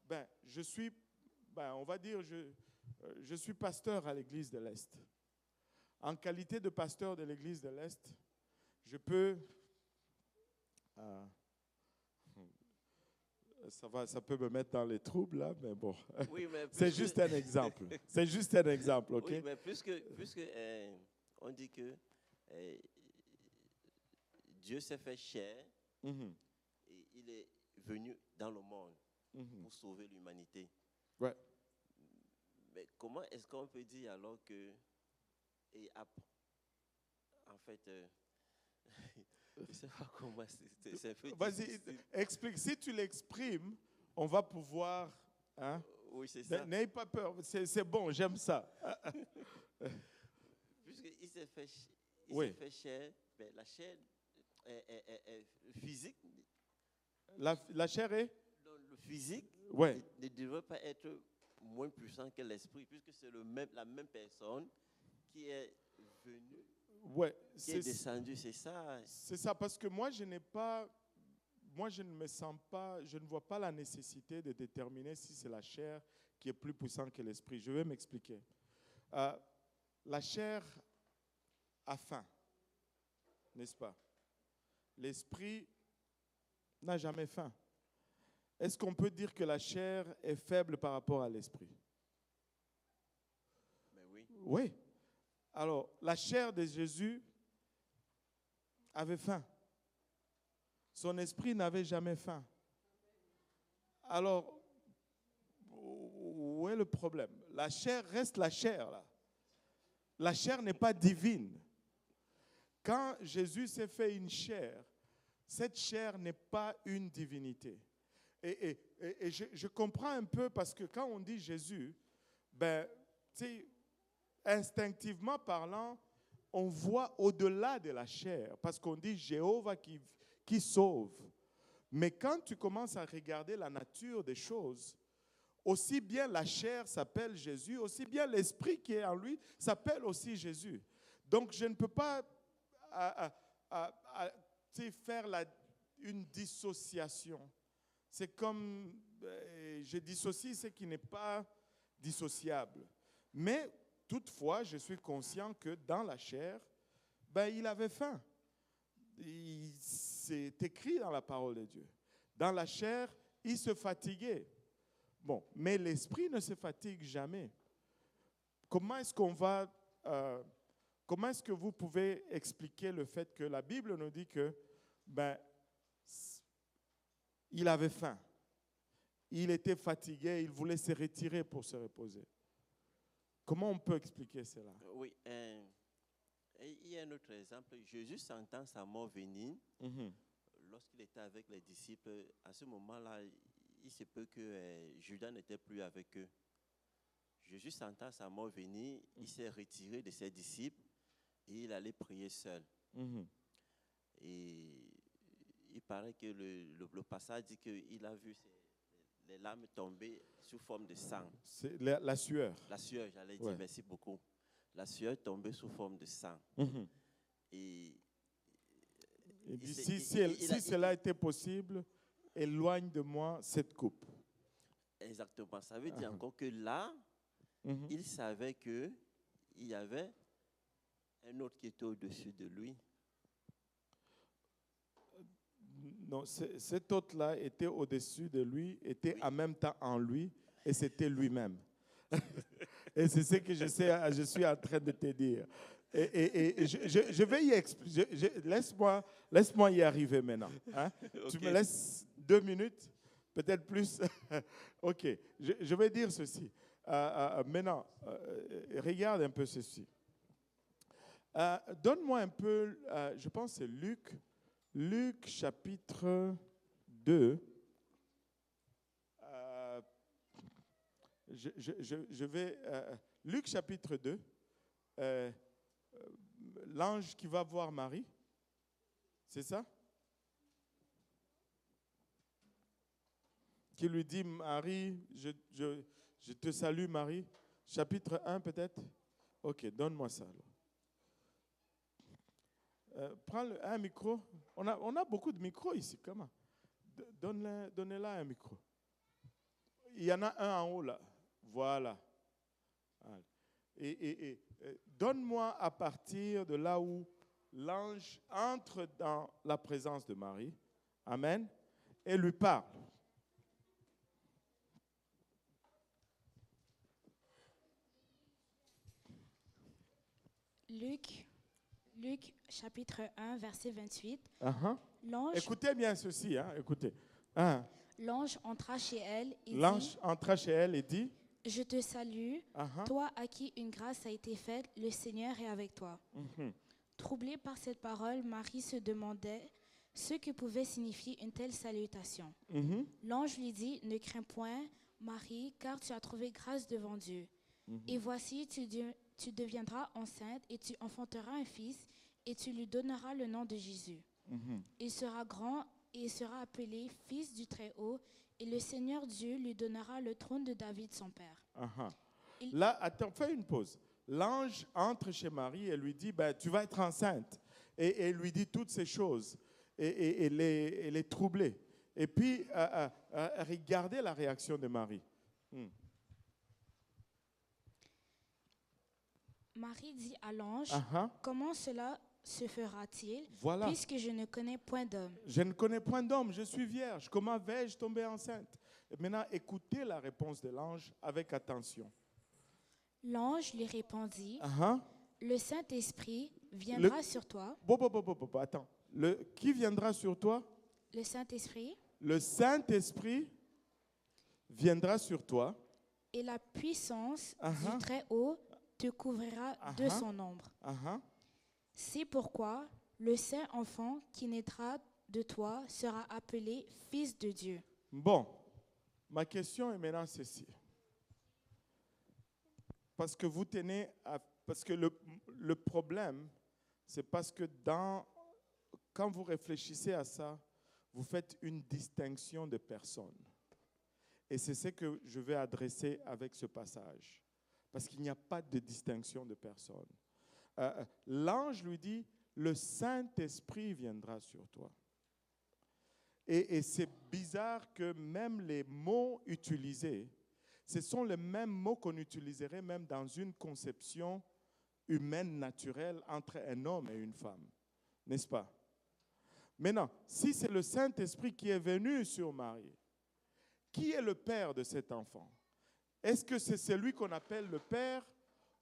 ben, je suis, ben, on va dire, je suis pasteur à l'Église de l'Est. En qualité de pasteur de l'Église de l'Est, je peux... ça peut me mettre dans les troubles, là, mais bon. Oui, mais c'est juste un exemple. C'est juste un exemple, OK? Oui, mais puisque on dit que Dieu s'est fait chair et il est venu dans le monde pour sauver l'humanité. Ouais. Mais comment est-ce qu'on peut dire alors que... en fait... je ne sais pas comment c'est un peu Vas-y, explique. Si tu l'exprimes, on va pouvoir... Hein? Oui, c'est ça. N'aie pas peur. C'est bon, j'aime ça. Puisqu'il s'est fait, fait chair, ben, la chair est physique. La chair est? Le physique ne devrait pas être moins puissant que l'esprit, puisque c'est la même personne qui est venue Ouais, qui est descendu, c'est ça. C'est ça, parce que moi, je ne me sens pas, je ne vois pas la nécessité de déterminer si c'est la chair qui est plus puissante que l'esprit. Je vais m'expliquer. La chair a faim, n'est-ce pas? L'esprit n'a jamais faim. Est-ce qu'on peut dire que la chair est faible par rapport à l'esprit? Mais oui. Oui. Alors, la chair de Jésus avait faim. Son esprit n'avait jamais faim. Alors, où est le problème? La chair reste la chair, là. La chair n'est pas divine. Quand Jésus s'est fait une chair, cette chair n'est pas une divinité. Et je comprends un peu parce que quand on dit Jésus, ben, tu sais, instinctivement parlant, on voit au-delà de la chair parce qu'on dit Jéhovah qui sauve. Mais quand tu commences à regarder la nature des choses, aussi bien la chair s'appelle Jésus, aussi bien l'esprit qui est en lui s'appelle aussi Jésus. Donc je ne peux pas faire une dissociation. C'est comme, je dissocie ce qui n'est pas dissociable. Mais toutefois, je suis conscient que dans la chair, il avait faim. C'est écrit dans la parole de Dieu. Dans la chair, il se fatiguait. Bon, mais l'esprit ne se fatigue jamais. Comment est-ce que vous pouvez expliquer le fait que la Bible nous dit que il avait faim, il était fatigué, il voulait se retirer pour se reposer? Comment on peut expliquer cela? Oui, il y a un autre exemple. Jésus sentant sa mort venir, lorsqu'il était avec les disciples, à ce moment-là, il se peut que Judas n'était plus avec eux. Jésus sentant sa mort venir, il s'est retiré de ses disciples et il allait prier seul. Et il paraît que le passage dit qu'il a vu les larmes tomber sous forme de sang. C'est la sueur. La sueur, j'allais dire, merci beaucoup. La sueur tombée sous forme de sang. Et il dit, si cela était possible, éloigne de moi cette coupe. Exactement. Ça veut dire encore que là, il savait qu'il y avait un autre qui était au-dessus de lui. Non, cet autre-là était au-dessus de lui, était en même temps en lui, et c'était lui-même. Et c'est ce que je suis en train de te dire. Et je vais y expliquer. Laisse-moi y arriver maintenant. Hein? Okay. Tu me laisses 2 minutes, peut-être plus. OK. Je vais dire ceci. Maintenant, regarde un peu ceci. Donne-moi un peu, je pense que c'est Luc chapitre 2. Je vais. Luc chapitre 2. L'ange qui va voir Marie. C'est ça? Qui lui dit, Marie, je te salue, Marie. Chapitre 1 peut-être? Ok, donne-moi ça. Prends un micro. On a beaucoup de micros ici. Comment? Donnez-la un micro. Il y en a un en haut là. Voilà. Et donne-moi à partir de là où l'ange entre dans la présence de Marie. Amen. Et lui parle. Luc chapitre 1, verset 28. L'ange, écoutez bien ceci, hein, écoutez. L'ange entra chez elle et dit, je te salue, toi à qui une grâce a été faite, le Seigneur est avec toi. Troublée par cette parole, Marie se demandait ce que pouvait signifier une telle salutation. L'ange lui dit, ne crains point, Marie, car tu as trouvé grâce devant Dieu. Et voici, tu deviendras enceinte et tu enfanteras un fils et tu lui donneras le nom de Jésus. Il sera grand et il sera appelé fils du Très-Haut et le Seigneur Dieu lui donnera le trône de David son père. Là, attends, fais une pause. l'ange entre chez Marie et lui dit, tu vas être enceinte. Et il lui dit toutes ces choses. Et elle est troublée. Et puis, regardez la réaction de Marie. Marie dit à l'ange, comment cela se fera-t-il, puisque je ne connais point d'homme? Je ne connais point d'homme, je suis vierge. Comment vais-je tomber enceinte? Et maintenant, écoutez la réponse de l'ange avec attention. L'ange lui répondit, le Saint-Esprit viendra sur toi. Attends. Qui viendra sur toi? Le Saint-Esprit. Le Saint-Esprit viendra sur toi. Et la puissance du Très-Haut te couvrira de son ombre. C'est pourquoi le saint enfant qui naîtra de toi sera appelé Fils de Dieu. Bon, ma question est maintenant ceci. Parce que vous tenez à... Parce que le problème, c'est parce que quand vous réfléchissez à ça, vous faites une distinction de personnes. Et c'est ce que je vais adresser avec ce passage. Parce qu'il n'y a pas de distinction de personnes. L'ange lui dit, le Saint-Esprit viendra sur toi. Et c'est bizarre que même les mots utilisés, ce sont les mêmes mots qu'on utiliserait même dans une conception humaine naturelle entre un homme et une femme. N'est-ce pas? Maintenant, si c'est le Saint-Esprit qui est venu sur Marie, qui est le père de cet enfant? Est-ce que c'est celui qu'on appelle le Père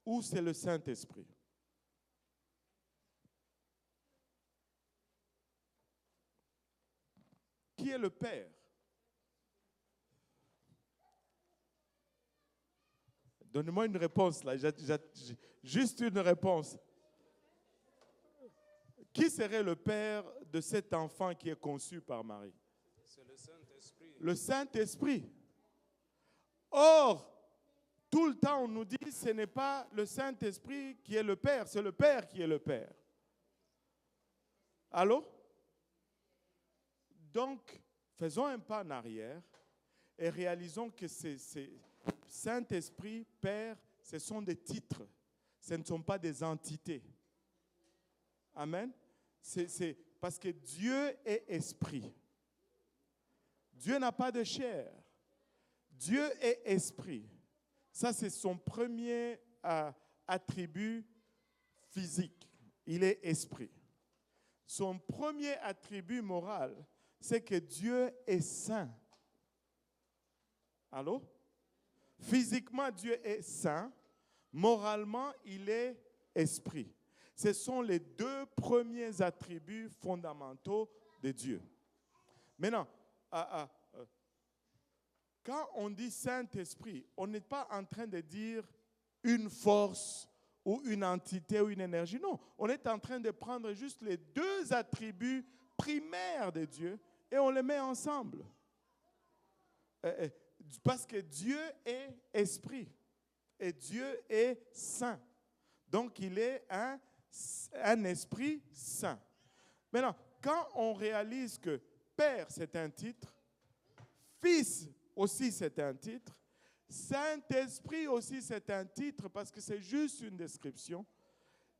ou c'est le Saint-Esprit? Qui est le Père? Donnez-moi une réponse là, juste une réponse. Qui serait le Père de cet enfant qui est conçu par Marie? C'est le Saint-Esprit. Le Saint-Esprit. Or, tout le temps, on nous dit que ce n'est pas le Saint-Esprit qui est le Père, c'est le Père qui est le Père. Allô? Donc, faisons un pas en arrière et réalisons que Saint-Esprit, Père, ce sont des titres, ce ne sont pas des entités. Amen? C'est parce que Dieu est esprit. Dieu n'a pas de chair. Dieu est esprit. Ça, c'est son premier attribut physique. Il est esprit. Son premier attribut moral, c'est que Dieu est saint. Allô? Physiquement, Dieu est saint. Moralement, il est esprit. Ce sont les deux premiers attributs fondamentaux de Dieu. Maintenant, quand on dit Saint-Esprit, on n'est pas en train de dire une force ou une entité ou une énergie. Non, on est en train de prendre juste les deux attributs primaires de Dieu et on les met ensemble. Parce que Dieu est esprit et Dieu est saint. Donc, il est un esprit saint. Maintenant, quand on réalise que Père, c'est un titre, Fils aussi, c'est un titre, Saint-Esprit aussi, c'est un titre parce que c'est juste une description.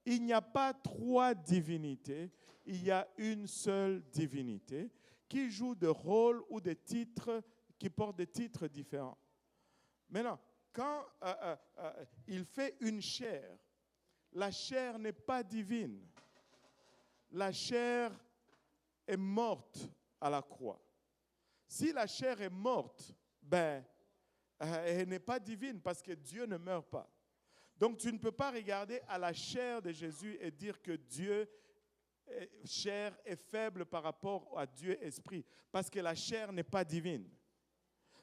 Il n'y a pas trois divinités, il y a une seule divinité qui joue des rôles ou des titres, qui portent des titres différents. Maintenant, quand il fait une chair, la chair n'est pas divine. La chair est morte à la croix. Si la chair est morte, elle n'est pas divine parce que Dieu ne meurt pas. Donc tu ne peux pas regarder à la chair de Jésus et dire que Dieu, chair, est faible par rapport à Dieu esprit parce que la chair n'est pas divine.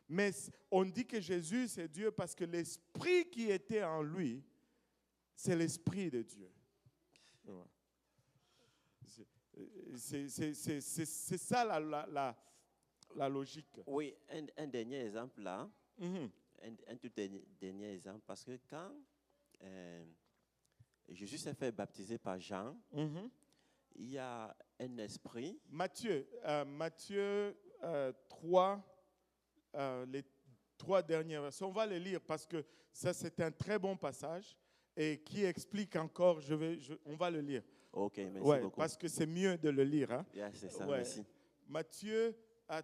Mais on dit que Jésus c'est Dieu parce que l'esprit qui était en lui, c'est l'esprit de Dieu. C'est ça la logique. Oui, un dernier exemple là. Un tout dernier exemple. Parce que quand Jésus s'est fait baptiser par Jean, il y a un esprit. Matthieu 3, les 3 derniers versets. On va les lire parce que ça, c'est un très bon passage. et qui explique encore, on va le lire. Ok, merci beaucoup. Parce que c'est mieux de le lire. Hein? C'est ça, merci. Matthieu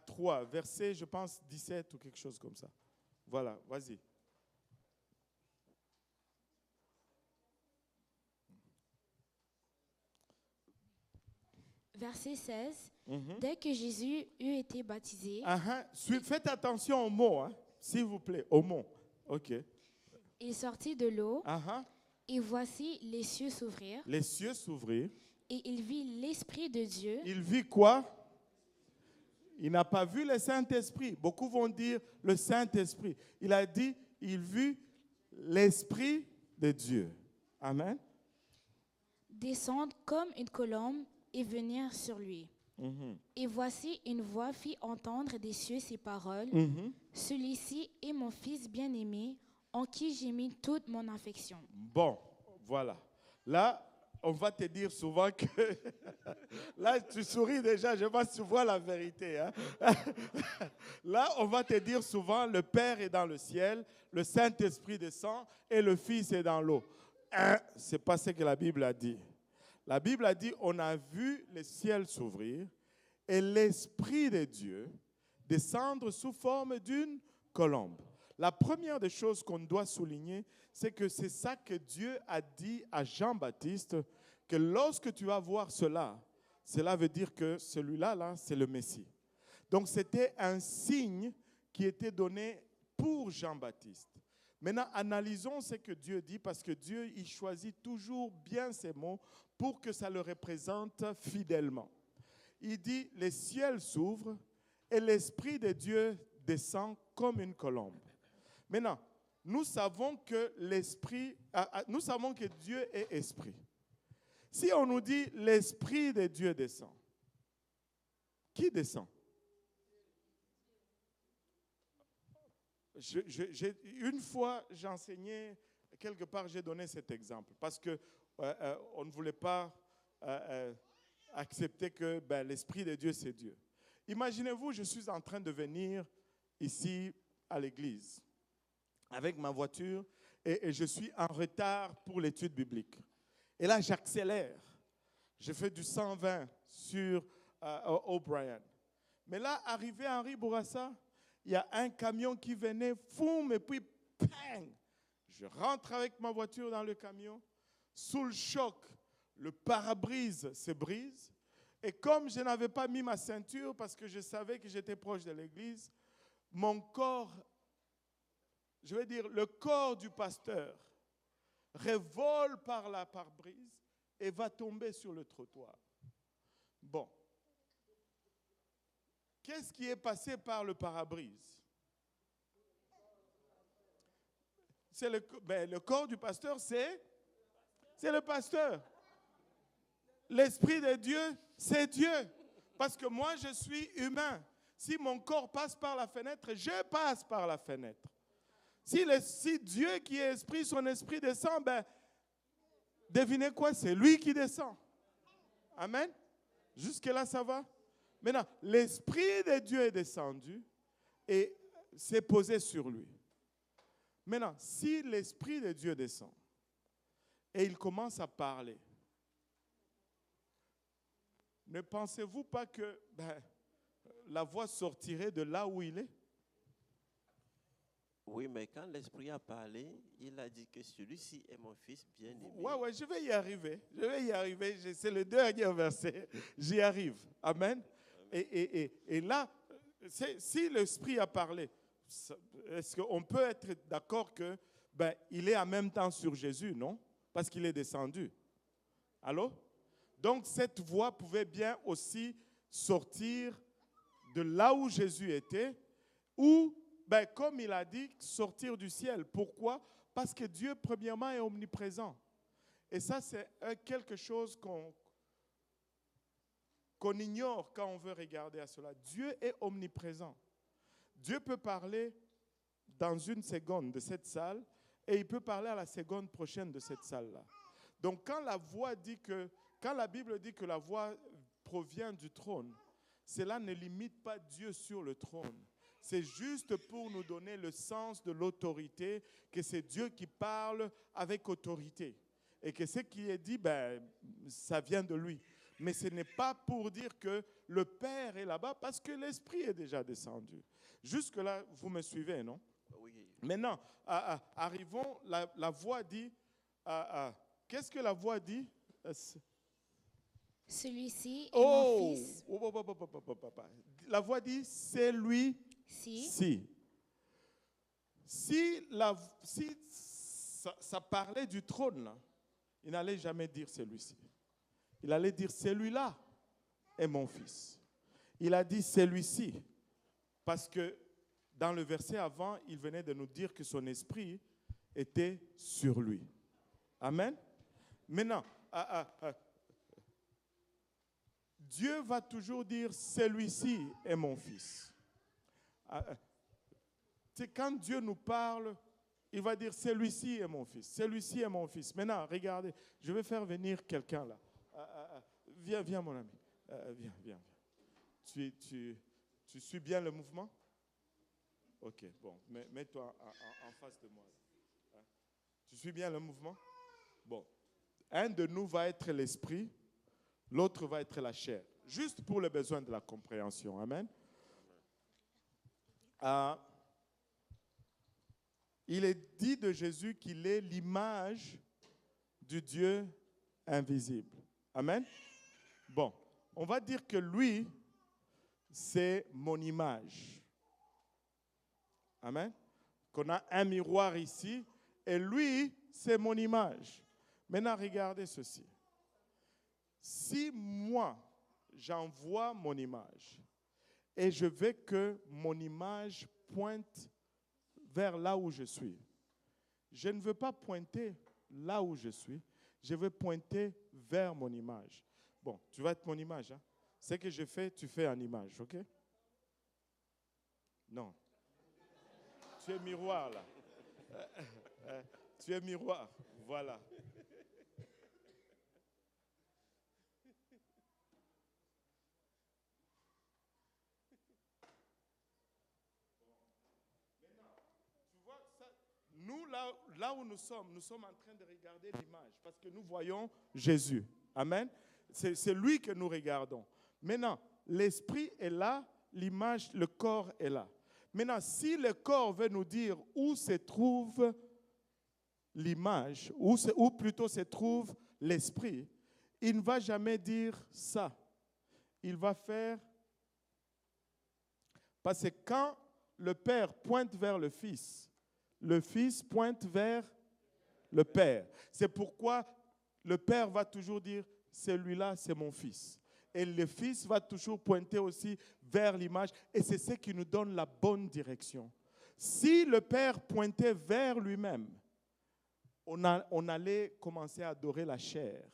3, verset, je pense, 17 ou quelque chose comme ça. Voilà, vas-y. Verset 16. Dès que Jésus eut été baptisé, faites attention aux mots, hein, s'il vous plaît, aux mots. Ok. Il sortit de l'eau, et voici les cieux s'ouvrir. Les cieux s'ouvrir. Et il vit l'Esprit de Dieu. Il vit quoi? Il n'a pas vu le Saint-Esprit. Beaucoup vont dire le Saint-Esprit. Il a dit, il vit l'Esprit de Dieu. Amen. Descendre comme une colombe et venir sur lui. Et voici une voix fit entendre des cieux ces paroles. Celui-ci est mon fils bien-aimé, en qui j'ai mis toute mon affection. Bon, voilà. Là, on va te dire souvent que... Là, tu souris déjà, je pense que tu vois la vérité. Hein? Là, on va te dire souvent, le Père est dans le ciel, le Saint-Esprit descend et le Fils est dans l'eau. Ce n'est pas ce que la Bible a dit. La Bible a dit, on a vu le ciel s'ouvrir et l'Esprit de Dieu descendre sous forme d'une colombe. La première des choses qu'on doit souligner, c'est que c'est ça que Dieu a dit à Jean-Baptiste, que lorsque tu vas voir cela, cela veut dire que celui-là, là, c'est le Messie. Donc c'était un signe qui était donné pour Jean-Baptiste. Maintenant, analysons ce que Dieu dit, parce que Dieu, il choisit toujours bien ses mots pour que ça le représente fidèlement. Il dit, les ciels s'ouvrent et l'Esprit de Dieu descend comme une colombe. Maintenant, nous savons que nous savons que Dieu est esprit. Si on nous dit l'Esprit de Dieu descend, qui descend? Une fois, j'enseignais, quelque part, j'ai donné cet exemple, parce qu'on ne voulait pas accepter que l'Esprit de Dieu, c'est Dieu. Imaginez-vous, je suis en train de venir ici à l'église avec ma voiture et je suis en retard pour l'étude biblique. Et là, j'accélère. Je fais du 120 sur O'Brien. Mais là, arrivé à Henri Bourassa, il y a un camion qui venait, foum, et puis, pang! Je rentre avec ma voiture dans le camion. Sous le choc, le pare-brise se brise. Et comme je n'avais pas mis ma ceinture parce que je savais que j'étais proche de l'église, mon corps, je veux dire, le corps du pasteur revole par la pare-brise et va tomber sur le trottoir. Bon. Qu'est-ce qui est passé par le pare-brise? C'est le corps du pasteur, c'est le pasteur. L'Esprit de Dieu, c'est Dieu. Parce que moi, je suis humain. Si mon corps passe par la fenêtre, je passe par la fenêtre. Si Dieu qui est esprit, son esprit descend, devinez quoi? C'est lui qui descend. Amen. Jusque-là, ça va? Maintenant, l'Esprit de Dieu est descendu et s'est posé sur lui. Maintenant, si l'Esprit de Dieu descend et il commence à parler, ne pensez-vous pas que la voix sortirait de là où il est? Oui, mais quand l'Esprit a parlé, il a dit que celui-ci est mon fils bien-aimé. Ouais, je vais y arriver. C'est le dernier verset. J'y arrive. Amen. Et là, si l'Esprit a parlé, est-ce qu'on peut être d'accord que il est en même temps sur Jésus, non? Parce qu'il est descendu. Allô? Donc, cette voix pouvait bien aussi sortir de là où Jésus était, ou, comme il a dit, sortir du ciel. Pourquoi? Parce que Dieu, premièrement, est omniprésent. Et ça, c'est quelque chose qu'on ignore quand on veut regarder à cela. Dieu est omniprésent. Dieu peut parler dans une seconde de cette salle et il peut parler à la seconde prochaine de cette salle-là. Donc, quand la Bible dit que la voix provient du trône, cela ne limite pas Dieu sur le trône. c'est juste pour nous donner le sens de l'autorité, que c'est Dieu qui parle avec autorité. Et que ce qui est dit, ça vient de lui. Mais ce n'est pas pour dire que le Père est là-bas, parce que l'Esprit est déjà descendu. Jusque-là, vous me suivez, non? Oui. Maintenant, arrivons, la voix dit, qu'est-ce que la voix dit? Celui-ci est mon fils. La voix dit, c'est lui. Si ça parlait du trône, là, il n'allait jamais dire celui-ci. Il allait dire celui-là est mon fils. Il a dit celui-ci parce que dans le verset avant, il venait de nous dire que son esprit était sur lui. Amen. Maintenant, Dieu va toujours dire celui-ci est mon fils. C'est quand Dieu nous parle, il va dire celui-ci est mon fils, celui-ci est mon fils. Maintenant, regardez, je vais faire venir quelqu'un là. Viens mon ami, viens. Tu suis bien le mouvement? Ok, bon, mets-toi en face de moi. Tu suis bien le mouvement? Bon, un de nous va être l'esprit, l'autre va être la chair. Juste pour le besoin de la compréhension. Amen. Il est dit de Jésus qu'il est l'image du Dieu invisible. Amen. Bon, on va dire que lui, c'est mon image. Amen. Qu'on a un miroir ici, et lui, c'est mon image. Maintenant, regardez ceci. Si moi, j'envoie mon image, et je veux que mon image pointe vers là où je suis, je ne veux pas pointer là où je suis, je veux pointer vers mon image. Bon, tu vas être mon image. Hein? Ce que je fais, tu fais en image, ok? Non. Tu es miroir, là. Tu es miroir, voilà. Nous, là où nous sommes en train de regarder l'image parce que nous voyons Jésus. Amen. C'est lui que nous regardons. Maintenant, l'esprit est là, l'image, le corps est là. Maintenant, si le corps veut nous dire où se trouve l'image, ou plutôt se trouve l'esprit, il ne va jamais dire ça. Il va faire... Parce que quand le Père pointe vers le Fils pointe vers le Père. C'est pourquoi le Père va toujours dire, celui-là, c'est mon Fils. Et le Fils va toujours pointer aussi vers l'image. Et c'est ce qui nous donne la bonne direction. Si le Père pointait vers lui-même, on allait commencer à adorer la chair.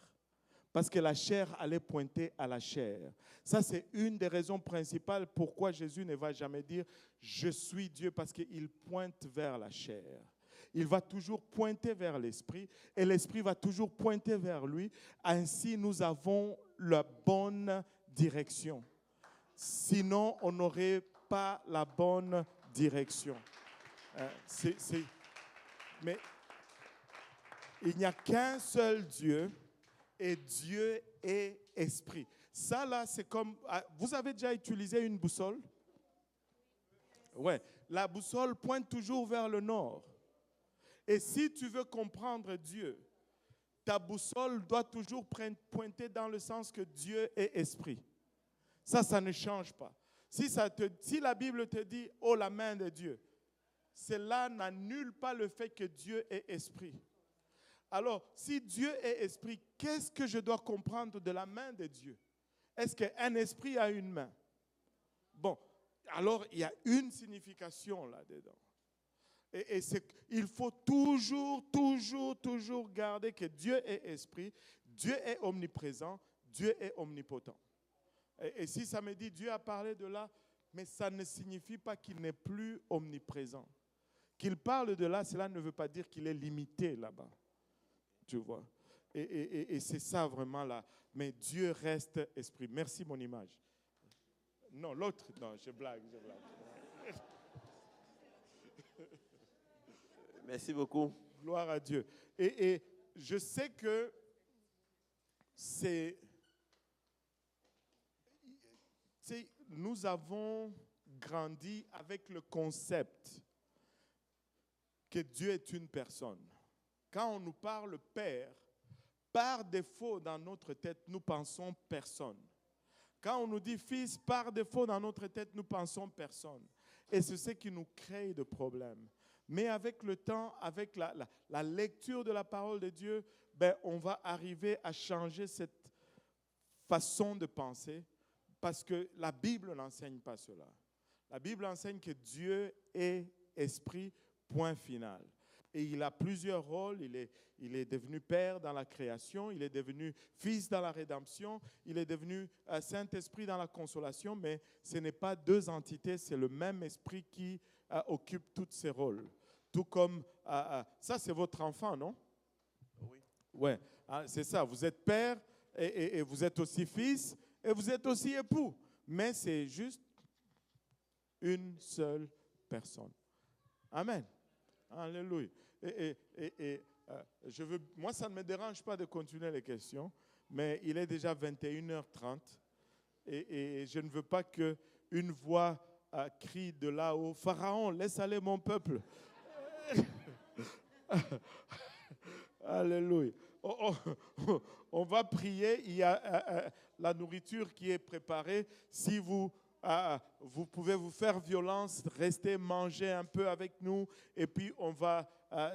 Parce que la chair allait pointer à la chair. Ça, c'est une des raisons principales pourquoi Jésus ne va jamais dire « Je suis Dieu » parce qu'il pointe vers la chair. Il va toujours pointer vers l'esprit et l'esprit va toujours pointer vers lui. Ainsi, nous avons la bonne direction. Sinon, on n'aurait pas la bonne direction. Mais il n'y a qu'un seul Dieu. Et Dieu est esprit. Ça, là, c'est comme... Vous avez déjà utilisé une boussole? Ouais. La boussole pointe toujours vers le nord. Et si tu veux comprendre Dieu, ta boussole doit toujours pointer dans le sens que Dieu est esprit. Ça ne change pas. Si la Bible te dit « Oh, la main de Dieu », cela n'annule pas le fait que Dieu est esprit. Alors, si Dieu est esprit, qu'est-ce que je dois comprendre de la main de Dieu? Est-ce qu'un esprit a une main? Bon, alors il y a une signification là-dedans. Et il faut toujours garder que Dieu est esprit, Dieu est omniprésent, Dieu est omnipotent. Et si ça me dit Dieu a parlé de là, mais ça ne signifie pas qu'il n'est plus omniprésent. Qu'il parle de là, cela ne veut pas dire qu'il est limité là-bas. Tu vois. Et c'est ça vraiment là. Mais Dieu reste esprit. Merci mon image. Non, l'autre, non, je blague. Merci beaucoup. Gloire à Dieu. Et je sais que nous avons grandi avec le concept que Dieu est une personne. Quand on nous parle Père, par défaut dans notre tête, nous pensons personne. Quand on nous dit Fils, par défaut dans notre tête, nous pensons personne. Et c'est ce qui nous crée de problèmes. Mais avec le temps, avec la lecture de la parole de Dieu, on va arriver à changer cette façon de penser parce que la Bible n'enseigne pas cela. La Bible enseigne que Dieu est esprit, point final. Et il a plusieurs rôles. Il est devenu Père dans la création, il est devenu Fils dans la rédemption, il est devenu Saint-Esprit dans la consolation, mais ce n'est pas deux entités, c'est le même esprit qui occupe tous ces rôles. Tout comme, ça c'est votre enfant, non? Oui. Ouais, c'est ça, vous êtes père et vous êtes aussi fils et vous êtes aussi époux, mais c'est juste une seule personne. Amen. Alléluia. Moi, ça ne me dérange pas de continuer les questions, mais il est déjà 21h30 et je ne veux pas qu'une voix crie de là-haut, Pharaon, laisse aller mon peuple. Alléluia. On va prier. Il y a la nourriture qui est préparée. Si vous pouvez vous faire violence, restez manger un peu avec nous et puis on va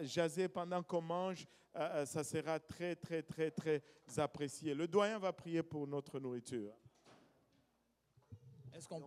jaser pendant qu'on mange. Ça sera très, très, très, très apprécié. Le doyen va prier pour notre nourriture. Est-ce qu'on